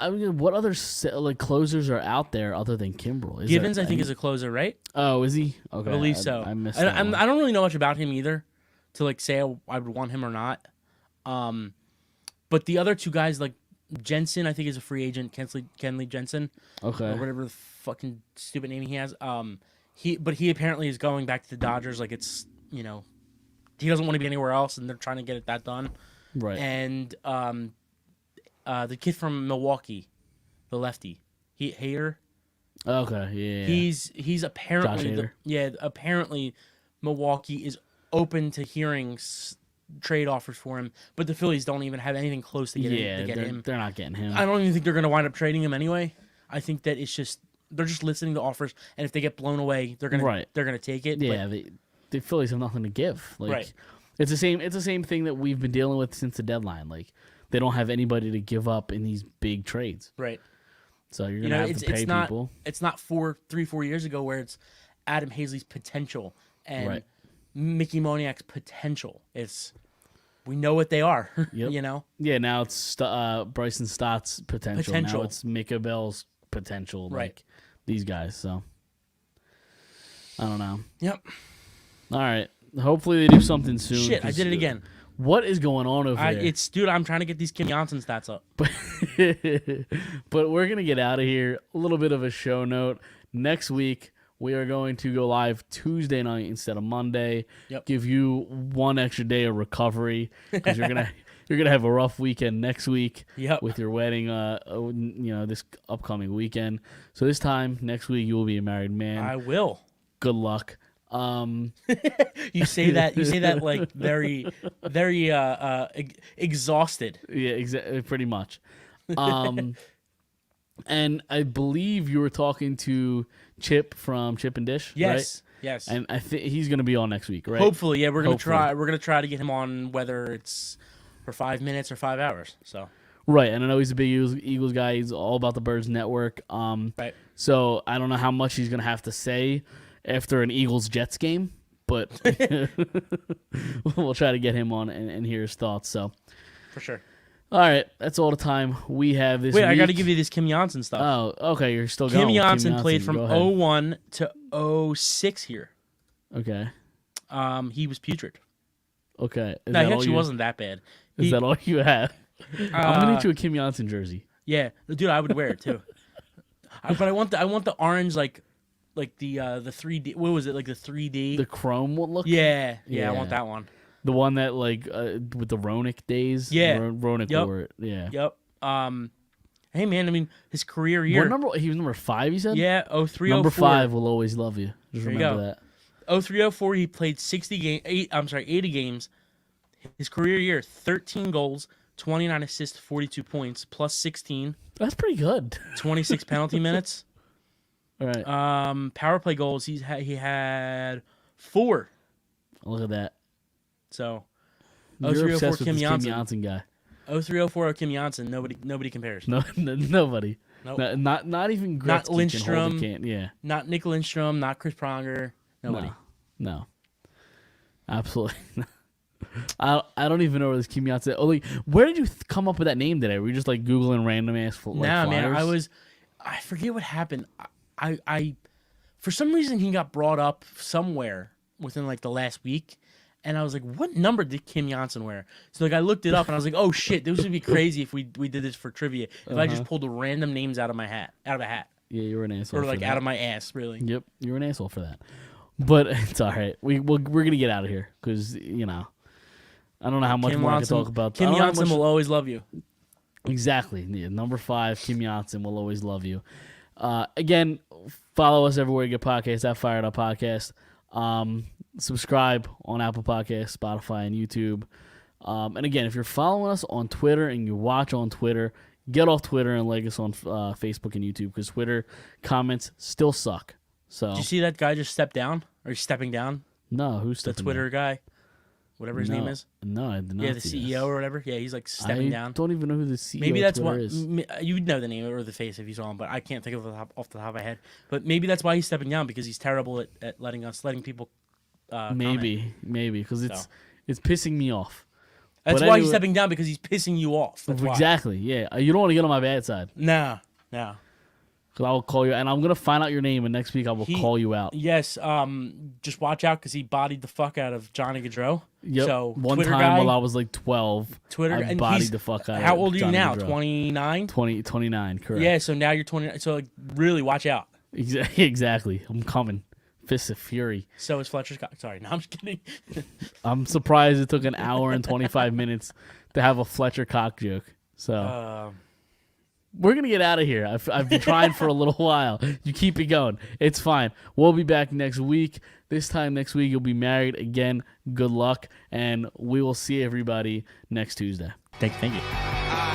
like closers are out there other than Kimbrel? Givens, I think, is a closer, right? Oh, is he? Okay, I believe so. I missed I, that one. I don't really know much about him either, to like say I would want him or not. But the other 2 guys, like Jensen, I think is a free agent. Kenley Jensen, Okay. or whatever the fucking stupid name he has. He apparently is going back to the Dodgers. Like, it's, you know, he doesn't want to be anywhere else, and they're trying to get that done. Right. And the kid from Milwaukee, the lefty, Hader. Okay. Yeah. He's apparently Josh apparently Milwaukee is open to hearing trade offers for him, but the Phillies don't even have anything close to get him. They're not getting him. I don't even think they're going to wind up trading him anyway. I think that it's just they're just listening to offers, and if they get blown away, they're gonna take it. Yeah. the Phillies have nothing to give. Like, Right. It's the same thing that we've been dealing with since the deadline. Like, they don't have anybody to give up in these big trades. Right. So you're gonna have to pay people. It's not 4 years ago where it's Adam Hazley's potential and Right. Mickey Moniak's potential. We know what they are. Yep. You know. Yeah, now it's Bryson Stott's potential. Now it's Mika Bell's potential. Right. Like these guys. So I don't know. Yep. All right. Hopefully they do something soon. Shit, I did it again. What is going on over there? Dude, I'm trying to get these Kim Johnson stats up. But we're gonna get out of here. A little bit of a show note. Next week we are going to go live Tuesday night instead of Monday. Yep. Give you one extra day of recovery because you're gonna have a rough weekend next week. Yep. With your wedding, this upcoming weekend. So this time next week you will be a married man. I will. Good luck. You say that like very, very exhausted. Yeah, pretty much. And I believe you were talking to Chip from Chip and Dish, Yes, right? yes. And I think he's going to be on next week, right? Hopefully, yeah. We're gonna Hopefully. try. We're gonna try to get him on, whether it's for 5 minutes or 5 hours. So Right, and I know he's a big Eagles guy. He's all about the Birds Network. right. So I don't know how much he's going to have to say after an Eagles-Jets game, but we'll try to get him on and hear his thoughts. So, For sure. all right, that's all the time we have this Wait, week. I got to give you this Kim Johnson stuff. Oh, okay, you're still going. Kim with Johnson played from Go ahead. 01 to 06 here. Okay, He was putrid. okay. Is No, that he all actually you- wasn't that bad. Is that all you have? I'm gonna get you Uh, a Kim Johnson jersey. Yeah, dude, I would wear it too. But I want the orange like the 3D. What was it, like the 3D? The chrome look. yeah, I Yeah. want that one. The one that with the Ronick days. Yeah. Ronick Yep. wore it. Yeah. Yep. Hey man, I mean his career year. What number? He was number 5. You said. Yeah, 03, Number 04. 5 will always love you. Just There you remember go. that. 03, 04, he played 80 games. His career year, 13 goals, 29 assists, 42 points, plus 16, That's pretty good. 26 penalty minutes. All right. Power play goals, he had 4. Look at that. So, You're 03, 04 obsessed with Kim this Johnson. Kim Johnson guy. 03, 04 Kim Johnson. Nobody compares. No, nobody. Nope. Not even Gretzky Not can hold a Lindstrom. can. Yeah. Not Nick Lindstrom, not Chris Pronger. Nobody. No. Absolutely. I don't even know where this Kim Johnson. Oh, like, where did you come up with that name today? Were you just like googling random ass Nah, man, flyers? I forget what happened. I for some reason he got brought up somewhere within like the last week, and I was like, what number did Kim Johnson wear? So like I looked it up and I was like, oh shit, this would be crazy if we did this for trivia. If I just pulled the random names out of a hat. Yeah, you were an asshole. Or for like that. out of my ass, really. Yep, you're an asshole for that. But it's all right. We're gonna get out of here because I don't know how much more I can talk about. I Kim don't know how Johnson much- will always love you. Exactly. Yeah, number 5, Kim Johnson will always love you. Again, follow us everywhere you get podcasts at Phired Up Podcast. Subscribe on Apple Podcasts, Spotify, and YouTube. And again, if you're following us on Twitter and you watch on Twitter, get off Twitter and like us on Facebook and YouTube because Twitter comments still suck. So Did you see that guy just step down? Or he's stepping down? no, who's The stepping Twitter guy. Whatever his down? name is. No, I did not. Yeah, the see CEO this. or whatever. Yeah, he's like stepping I down. don't even know who the CEO Maybe that's of why Twitter is. you'd know the name or the face if you saw him, but I can't think of it off the top of my head. But maybe that's why he's stepping down because he's terrible at letting people. Comment. Maybe because it's pissing me off. That's But why he's anyway- stepping down because he's pissing you off. That's why. Exactly. Yeah, you don't want to get on my bad side No. because I will call you and I'm gonna find out your name and next week I will call you out. Yes. Just watch out because he bodied the fuck out of Johnny Gaudreau. Yep. So One Twitter time guy, while I was like 12, Twitter, I and bodied he's- the fuck out. How of old are you Johnny now? Gaudreau. 29. 29. Correct. Yeah. So now you're 29. So like, really watch out. Exactly. I'm coming. Fists of fury. So is Fletcher's cock. Sorry, no, I'm just kidding. I'm surprised it took an hour and 25 minutes to have a Fletcher cock joke. So we're gonna get out of here. I've been trying for a little while. You keep it going. It's fine. We'll be back next week. This time next week you'll be married again. Good luck, and we will see everybody next Tuesday. Thank you. I